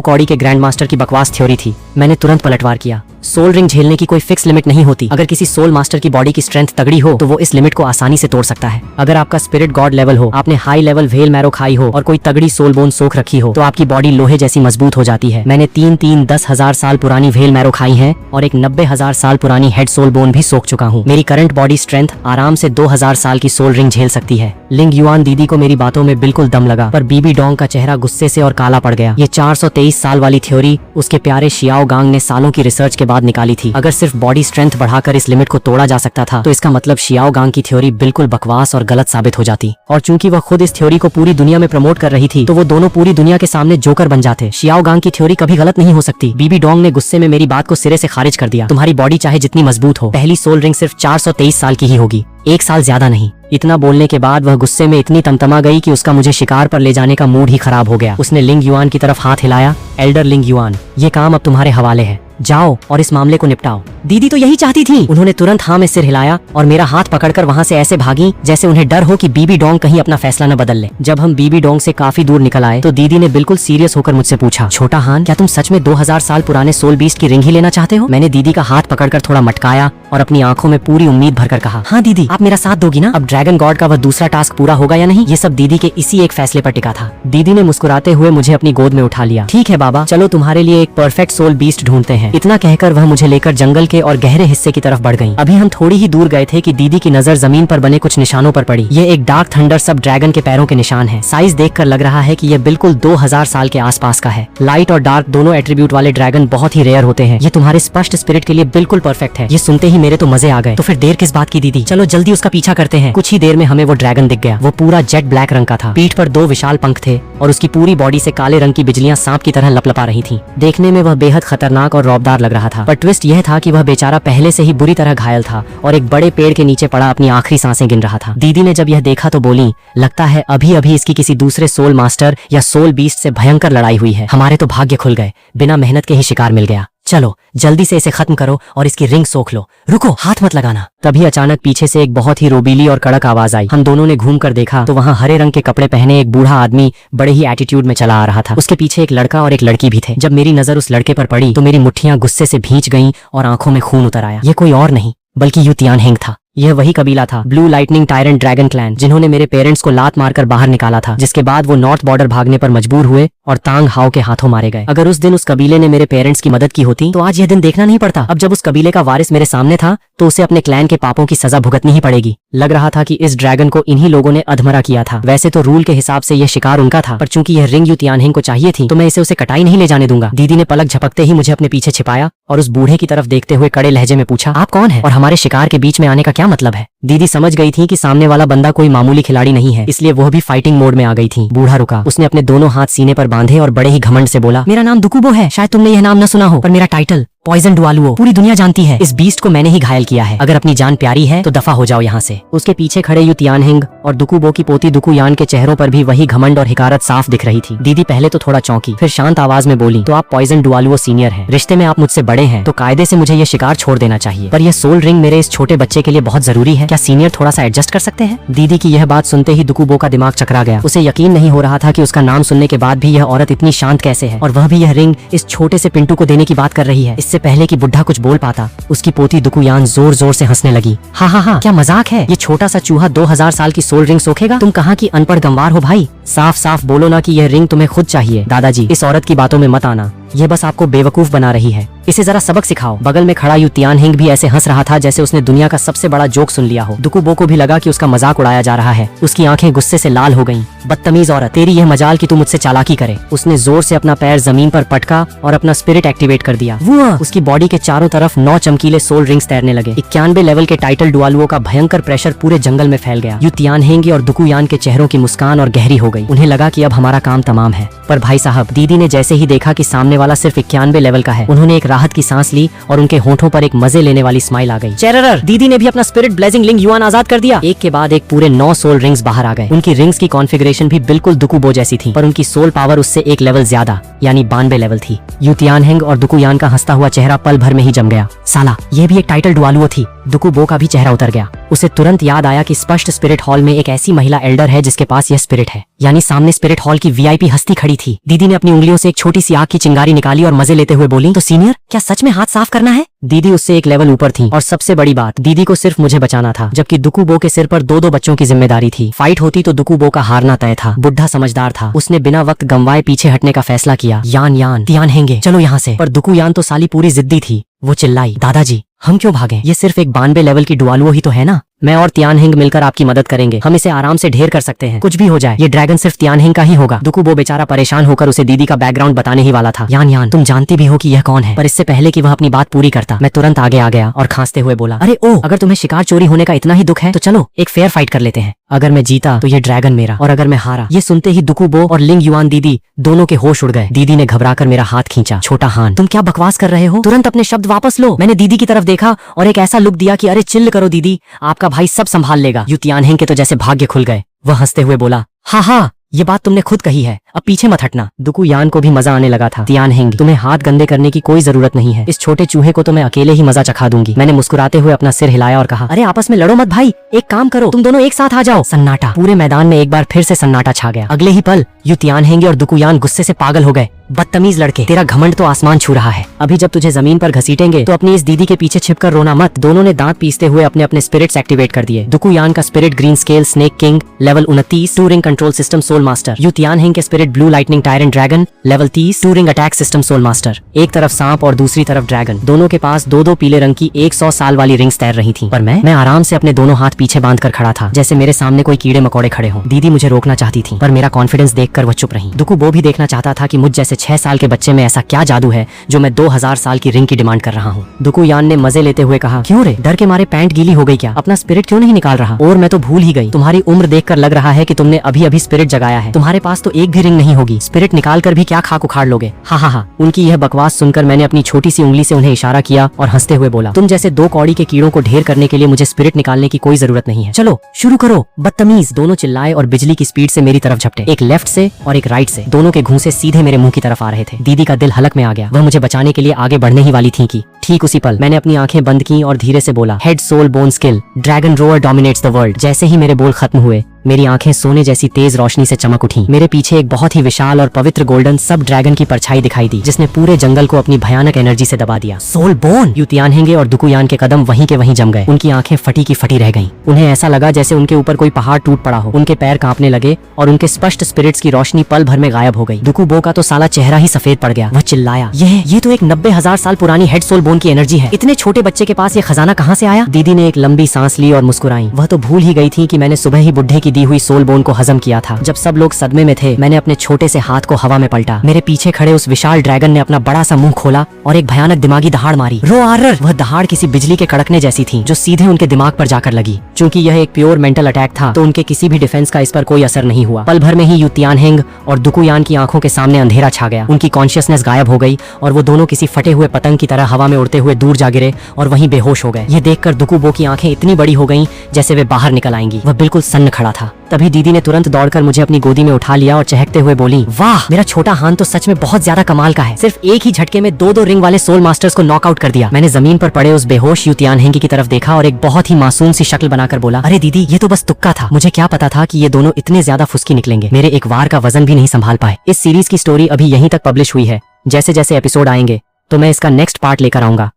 कौड़ी के ग्रैंड मास्टर की बकवास थ्योरी थी। मैंने तुरंत पलटवार किया। सोल रिंग झेलने की कोई फिक्स लिमिट नहीं होती। अगर किसी सोल मास्टर की बॉडी की स्ट्रेंथ तगड़ी हो तो वो इस लिमिट को आसानी से तोड़ सकता है। अगर आपका स्पिरिट गॉड लेवल हो, आपने हाई लेवल व्हेल मैरो खाई हो और कोई तगड़ी सोल बोन सोख रखी हो तो आपकी बॉडी लोहे जैसी मजबूत हो जाती है। मैंने 10,000 साल पुरानी व्हेल मैरो खाई है और एक 90,000 साल पुरानी हेड सोल बोन भी सोख चुका हूँ। मेरी करंट बॉडी स्ट्रेंथ आराम से 2000 साल की सोल रिंग झेल सकती है। लिंग युआन दीदी को मेरी बातों में बिल्कुल दम लगा, पर बीबी डोंग का चेहरा गुस्से से और काला पड़ गया। ये 423 साल वाली थ्योरी उसके प्यारे शियाओ गांग ने सालों की रिसर्च के बाद निकाली थी। अगर सिर्फ बॉडी स्ट्रेंथ बढ़ाकर इस लिमिट को तोड़ा जा सकता था तो इसका मतलब शियाओ गांग की थ्योरी बिल्कुल बकवास और गलत साबित हो जाती। और चूंकि वह खुद इस थ्योरी को पूरी दुनिया में प्रमोट कर रही थी तो वो दोनों पूरी दुनिया के सामने जोकर बन जाते। शियाओ गांग की थ्योरी कभी गलत नहीं हो सकती। बीबी डोंग ने गुस्से में मेरी बात को सिरे से खारिज कर दिया। तुम्हारी बॉडी चाहे जितनी मजबूत हो, पहली सोल रिंग सिर्फ 423 साल की ही होगी, 1 साल ज्यादा नहीं। इतना बोलने के बाद वह गुस्से में इतनी तमतमा गई कि उसका मुझे शिकार पर ले जाने का मूड ही खराब हो गया। उसने लिंग युआन की तरफ हाथ हिलाया, एल्डर लिंग युआन, ये काम अब तुम्हारे हवाले है, जाओ और इस मामले को निपटाओ। दीदी तो यही चाहती थी। उन्होंने तुरंत हाँ में सिर हिलाया और मेरा हाथ पकड़कर वहाँ से ऐसे भागी जैसे उन्हें डर हो कि बीबी डोंग कहीं अपना फैसला न बदल ले। जब हम बीबी डोंग से काफी दूर निकल आए तो दीदी ने बिल्कुल सीरियस होकर मुझसे पूछा, छोटा हान, क्या तुम सच में 2000 साल पुराने सोल बीस्ट की रिंग ही लेना चाहते हो? मैंने दीदी का हाथ पकड़कर थोड़ा मटकाया और अपनी आंखों में पूरी उम्मीद भरकर कहा, हाँ दीदी, आप मेरा साथ दोगी ना? अब ड्रैगन गॉड का वह दूसरा टास्क पूरा होगा या नहीं, ये सब दीदी के इसी एक फैसले पर टिका था। दीदी ने मुस्कुराते हुए मुझे अपनी गोद में उठा लिया। ठीक है बाबा, चलो तुम्हारे लिए एक परफेक्ट सोल बीस्ट ढूंढते हैं। इतना कहकर वह मुझे लेकर जंगल के और गहरे हिस्से की तरफ बढ़ गई। अभी हम थोड़ी ही दूर गए थे कि दीदी की नजर जमीन पर बने कुछ निशानों पर पड़ी। ये एक डार्क थंडर सब ड्रैगन के पैरों के निशान है। साइज देखकर लग रहा है कि ये बिल्कुल 2000 साल के आसपास का है। लाइट और डार्क दोनों एट्रीब्यूट वाले ड्रैगन बहुत ही रेयर होते हैं। ये तुम्हारे स्पष्ट स्पिरिट के लिए बिल्कुल परफेक्ट है। ये सुनते ही मेरे तो मजे आ गए। तो फिर देर किस बात की दीदी, चलो जल्दी उसका पीछा करते हैं। कुछ ही देर में हमें वो ड्रैगन दिख गया। वो पूरा जेट ब्लैक रंग का था। पीठ पर 2 विशाल पंख थे और उसकी पूरी बॉडी से काले रंग की बिजलियां सांप की तरह लपलपा रही थीं। देखने में वह बेहद खतरनाक और रौबदार लग रहा था। पर ट्विस्ट यह था कि वह बेचारा पहले से ही बुरी तरह घायल था और एक बड़े पेड़ के नीचे पड़ा अपनी आखिरी सांसें गिन रहा था। दीदी ने जब यह देखा तो बोली, लगता है अभी अभी इसकी किसी दूसरे सोल मास्टर या सोल बीस्ट से भयंकर लड़ाई हुई है। हमारे तो भाग्य खुल गए, बिना मेहनत के ही शिकार मिल गया। चलो जल्दी से इसे खत्म करो और इसकी रिंग सोख लो। रुको, हाथ मत लगाना। तभी अचानक पीछे से एक बहुत ही रोबीली और कड़क आवाज आई। हम दोनों ने घूम कर देखा तो वहाँ हरे रंग के कपड़े पहने एक बूढ़ा आदमी बड़े ही एटीट्यूड में चला आ रहा था। उसके पीछे एक लड़का और एक लड़की भी थे। जब मेरी नजर उस लड़के पर पड़ी तो मेरी मुट्ठियां गुस्से से भींच गईं और आंखों में खून उतर आया। ये कोई और नहीं बल्कि यू तियानहेंग था। यह वही कबीला था, blue lightning tyrant dragon clan, जिन्होंने मेरे पेरेंट्स को लात मारकर बाहर निकाला था, जिसके बाद वो नॉर्थ बॉर्डर भागने पर मजबूर हुए और तांग हाओ के हाथों मारे गए। अगर उस दिन उस कबीले ने मेरे पेरेंट्स की मदद की होती तो आज यह दिन देखना नहीं पड़ता। अब जब उस कबीले का वारिस मेरे सामने था तो उसे अपने क्लैन के पापों की सजा भुगतनी ही पड़ेगी। लग रहा था कि इस ड्रैगन को इन्हीं लोगों ने अधमरा किया था। वैसे तो रूल के हिसाब से यह शिकार उनका था, पर चूंकि यह रिंग यू तियानहेंग को चाहिए थी तो मैं इसे उसे कटाई नहीं ले जाने दूंगा। दीदी ने पलक झपकते ही मुझे अपने पीछे छिपाया और उस बूढ़े की तरफ देखते हुए कड़े लहजे में पूछा, आप कौन है और हमारे शिकार के बीच में आने का क्या मतलब है? दीदी समझ गई थी कि सामने वाला बंदा कोई मामूली खिलाड़ी नहीं है, इसलिए वह भी फाइटिंग मोड में आ गई थी। बूढ़ा रुका, उसने अपने दोनों हाथ सीने पर बांधे और बड़े ही घमंड से बोला, मेरा नाम दुकुबो है। शायद तुमने यह नाम न सुना हो, पर मेरा टाइटल पॉइजन डुआलुओ पूरी दुनिया जानती है। इस बीस्ट को मैंने ही घायल किया है। अगर अपनी जान प्यारी है तो दफा हो जाओ यहाँ से। उसके पीछे खड़े यू तियानहेंग और दुकुबो की पोती दुकुयान के चेहरों पर भी वही घमंड और हिकारत साफ दिख रही थी। दीदी पहले तो थोड़ा चौंकी, फिर शांत आवाज में बोली, तो आप पॉइजन डुआलुओ सीनियर हैं, रिश्ते में आप मुझसे बड़े हैं, तो कायदे से मुझे ये शिकार छोड़ देना चाहिए। पर यह सोल रिंग मेरे इस छोटे बच्चे के लिए बहुत जरूरी है। क्या सीनियर थोड़ा सा एडजस्ट कर सकते हैं? दीदी की यह बात सुनते ही दुकुबो का दिमाग चकरा गया। उसे यकीन नहीं हो रहा था कि उसका नाम सुनने के बाद भी यह औरत इतनी शांत कैसे है, और वह भी यह रिंग इस छोटे से पिंटू को देने की बात कर रही है। इससे पहले कि बुढ़ा कुछ बोल पाता, उसकी पोती दुकुयान जोर जोर से हंसने लगी। हा, क्या मजाक है? ये छोटा सा चूहा 2000 साल की सोल रिंग सोखेगा? तुम कहाँ की अनपढ़ गंवार हो भाई? साफ साफ बोलो ना कि यह रिंग तुम्हें खुद चाहिए। दादाजी, इस औरत की बातों में मत आना, यह बस आपको बेवकूफ बना रही है। इसे जरा सबक सिखाओ। बगल में खड़ा यू तियानहेंग भी ऐसे हंस रहा था जैसे उसने दुनिया का सबसे बड़ा जोक सुन लिया हो। दुकुबो को भी लगा कि उसका मजाक उड़ाया जा रहा है। उसकी आंखें गुस्से से लाल हो गईं। बदतमीज औरत, तेरी यह मजाल कि तू मुझसे चालाकी करे। उसने जोर से अपना पैर जमीन पर पटका और अपना स्पिरिट एक्टिवेट कर दिया। उसकी बॉडी के चारों तरफ 9 चमकीले सोल रिंग्स तैरने लगे। 91 लेवल के टाइटल डुआलुओ का भयंकर प्रेशर पूरे जंगल में फैल गया। यू तियानहेंग और दुकुयान के चेहरों की मुस्कान और गहरी हो गई। उन्हें लगा कि अब हमारा काम तमाम है। पर भाई साहब, दीदी ने जैसे ही देखा कि सामने वाला सिर्फ 91 लेवल का है, उन्होंने एक राहत की सांस ली और उनके होंठों पर एक मजे लेने वाली स्माइल आ गई। चेरर, दीदी ने भी अपना स्पिरिट ब्लेजिंग लिंग युआन आजाद कर दिया। एक के बाद एक पूरे 9 सोल रिंग्स बाहर आ गए। उनकी रिंग्स की कॉन्फ़िगरेशन भी बिल्कुल दुकुबो जैसी थी, पर उनकी सोल पावर उससे एक लेवल ज्यादा यानी 92 लेवल थी। यू तियानहेंग और दुकुयान का हंसता हुआ चेहरा पल भर में ही जम गया। साला, ये भी एक टाइटल डुआलुओ थी। दुकुबो का भी चेहरा उतर गया। उसे तुरंत याद आया कि स्पष्ट स्पिरिट हॉल में एक ऐसी महिला एल्डर है जिसके पास यह स्पिरिट है, यानी सामने स्पिरिट हॉल की वीआईपी हस्ती खड़ी थी। दीदी ने अपनी उंगलियों से एक छोटी सी आग की चिंगारी निकाली और मजे लेते हुए बोली, तो सीनियर, क्या सच में हाथ साफ करना है? दीदी उससे एक लेवल ऊपर थी और सबसे बड़ी बात, दीदी को सिर्फ मुझे बचाना था, जबकि दुकुबो के सिर पर 2 बच्चों की जिम्मेदारी थी। फाइट होती तो दुकुबो का हारना तय था। बुढ़ा समझदार था, उसने बिना वक्त गंवाए पीछे हटने का फैसला किया। यान तियानहेंगे, चलो यहाँ से। पर दुकुयान तो साली पूरी जिद्दी थी। वो चिल्लाई, दादाजी, हम क्यों भागें? ये सिर्फ एक 92 लेवल की डुआलुओ ही तो है ना। मैं और तियानहेंग मिलकर आपकी मदद करेंगे। हम इसे आराम से ढेर कर सकते हैं। कुछ भी हो जाए, ये ड्रैगन सिर्फ तियानहेंग का ही होगा। दुकुबो बेचारा परेशान होकर उसे दीदी का बैकग्राउंड बताने ही वाला था। यान, तुम जानती भी हो कि यह कौन है। पर इससे पहले कि वह अपनी बात पूरी करता, मैं तुरंत आगे आ गया और खांसते हुए बोला, अरे ओ, अगर तुम्हें शिकार चोरी होने का इतना ही दुख है तो चलो एक फेयर फाइट कर लेते हैं। अगर मैं जीता तो ये ड्रैगन मेरा, और अगर मैं हारा। ये सुनते ही दुकुबो और लिंग युआन दीदी दोनों के होश उड़ गए। दीदी ने घबराकर मेरा हाथ खींचा। छोटा हान, तुम क्या बकवास कर रहे हो? तुरंत अपने शब्द वापस लो। मैंने दीदी की तरफ देखा और एक ऐसा लुक दिया कि अरे चिल्ल करो दीदी, आपका भाई सब संभाल लेगा। यू तियानहेंग के तो जैसे भाग्य खुल गए। वह हंसते हुए बोला, हाँ, ये बात तुमने खुद कही है, अब पीछे मत हटना। दुकुयान को भी मजा आने लगा था। तियानहेंग, तुम्हें हाथ गंदे करने की कोई जरूरत नहीं है। इस छोटे चूहे को तो मैं अकेले ही मजा चखा दूंगी। मैंने मुस्कुराते हुए अपना सिर हिलाया और कहा, अरे आपस में लड़ो मत भाई, एक काम करो, तुम दोनों एक साथ आ जाओ। सन्नाटा। पूरे मैदान में एक बार फिर से सन्नाटा छा गया। अगले ही पल यू तियानहेंग और दुकुयान गुस्से से पागल हो गए। बदतमीज लड़के, तेरा घमंड तो आसमान छू रहा है। अभी जब तुझे जमीन पर घसीटेंगे तो अपनी इस दीदी के पीछे छिपकर रोना मत। दोनों ने दांत पीसते हुए अपने अपने स्पिरिट्स एक्टिवेट कर दिए। दुकू यान का spirit green scale snake king level 29 two ring control system soul master. Yu Tianheng के spirit blue lightning tyrant dragon level 30 two ring attack system soul master. एक तरफ सांप और दूसरी तरफ ड्रैगन। दोनों के पास दो दो पीले रंग की 100 साल वाली रिंग्स तैर रही थी। पर मैं आराम से अपने दोनों हाथ पीछे बांध कर खड़ा था, जैसे मेरे सामने कोई कीड़े मकोड़े खड़े हों। दीदी मुझे रोकना चाहती थी, पर मेरा कॉन्फिडेंस देखकर वह चुप रही। दुकू वो भी देखना चाहता था कि मुझ जैसे 6 साल के बच्चे में ऐसा क्या जादू है जो मैं 2000 साल की रिंग की डिमांड कर रहा हूँ। दुकू यान ने मजे लेते हुए कहा, क्यों रे, डर के मारे पैंट गीली हो गई क्या? अपना स्पिरिट क्यों नहीं निकाल रहा? और मैं तो भूल ही गई, तुम्हारी उम्र देखकर लग रहा है कि तुमने अभी अभी स्पिरिट जगाया है। तुम्हारे पास तो एक भी रिंग नहीं होगी, स्पिरिट निकाल कर भी क्या खाक उखाड़ लोगे? हा। उनकी यह बकवास सुनकर मैंने अपनी छोटी सी उंगली से उन्हें इशारा किया और हंसते हुए बोला, तुम जैसे 2 कौड़ी के कीड़ों को ढेर करने के लिए मुझे स्पिरिट निकालने की कोई जरूरत नहीं है। चलो शुरू करो बदतमीज। दोनों चिल्लाए और बिजली की स्पीड से मेरी तरफ झपटे, एक लेफ्ट से और एक राइट से। दोनों के घूंसे सीधे मेरे मुंह की तरफ आ रहे थे। दीदी का दिल हलक में आ गया। वह मुझे बचाने के लिए आगे बढ़ने ही वाली थी कि ठीक उसी पल मैंने अपनी आंखें बंद की और धीरे से बोला, head soul bone skill dragon roar dominates the world. जैसे ही मेरे बोल खत्म हुए मेरी आंखें सोने जैसी तेज रोशनी से चमक उठी। मेरे पीछे एक बहुत ही विशाल और पवित्र गोल्डन सब ड्रैगन की परछाई दिखाई दी, जिसने पूरे जंगल को अपनी भयानक एनर्जी से दबा दिया। Soul bone! यू तियानहिंग और दुकू यान के कदम वहीं के वहीं जम गए। उनकी आंखें फटी की फटी रह गईं। उन्हें ऐसा लगा जैसे उनके ऊपर कोई पहाड़ टूट पड़ा हो। उनके पैर कांपने लगे और उनके स्पष्ट स्पिरिट्स की रोशनी पल भर में गायब हो गई। दुकू बो का तो साला चेहरा ही सफेद पड़ गया। वह चिल्लाया, ये तो एक 90,000 साल पुरानी हेड सोल बोन की एनर्जी है। इतने छोटे बच्चे के पास ये खजाना कहाँ से आया? दीदी ने एक लंबी सांस ली और मुस्कुराई। वह तो भूल ही गई थी कि मैंने सुबह ही बुढ़े की दी हुई सोल बोन को हजम किया था। जब सब लोग सदमे में थे, मैंने अपने छोटे से हाथ को हवा में पलटा। मेरे पीछे खड़े उस विशाल ड्रैगन ने अपना बड़ा सा मुंह खोला और एक भयानक दिमागी दहाड़ मारी। रोआरर! वह दहाड़ किसी बिजली के कड़कने जैसी थी, जो सीधे उनके दिमाग पर जाकर लगी। चूंकि यह एक प्योर मेंटल अटैक था, तो उनके किसी भी डिफेंस का इस पर कोई असर नहीं हुआ। पल भर में ही यू तियानहिंग और दुकू यान की आंखों के सामने अंधेरा छा गया। उनकी कॉन्शियसनेस गायब हो गई और वो दोनों किसी फटे हुए पतंग की तरह हवा में उड़ते हुए दूर जा गिरे और वहीं बेहोश हो गए। ये देखकर दुकू बो की आंखें इतनी बड़ी हो गईं जैसे वे बाहर निकल आएंगी। वह बिल्कुल सन्न खड़ा था। तभी दीदी ने तुरंत दौड़कर मुझे अपनी गोदी में उठा लिया और चहकते हुए बोली, वाह, मेरा छोटा हान तो सच में बहुत ज्यादा कमाल का है। सिर्फ एक ही झटके में 2-2 रिंग वाले सोल मास्टर्स को नॉकआउट कर दिया। मैंने जमीन पर पड़े उस बेहोश यू तियानहिंग की तरफ देखा और एक बहुत ही मासूम सी शक्ल बनाकर बोला, अरे दीदी, ये तो बस तुक्का था। मुझे क्या पता था कि ये दोनों इतने ज्यादा फुसकी निकलेंगे। मेरे एक वार का वजन भी नहीं संभाल पाए। इस सीरीज की स्टोरी अभी यहीं तक पब्लिश हुई है। जैसे जैसे एपिसोड आएंगे तो मैं इसका नेक्स्ट पार्ट लेकर आऊंगा।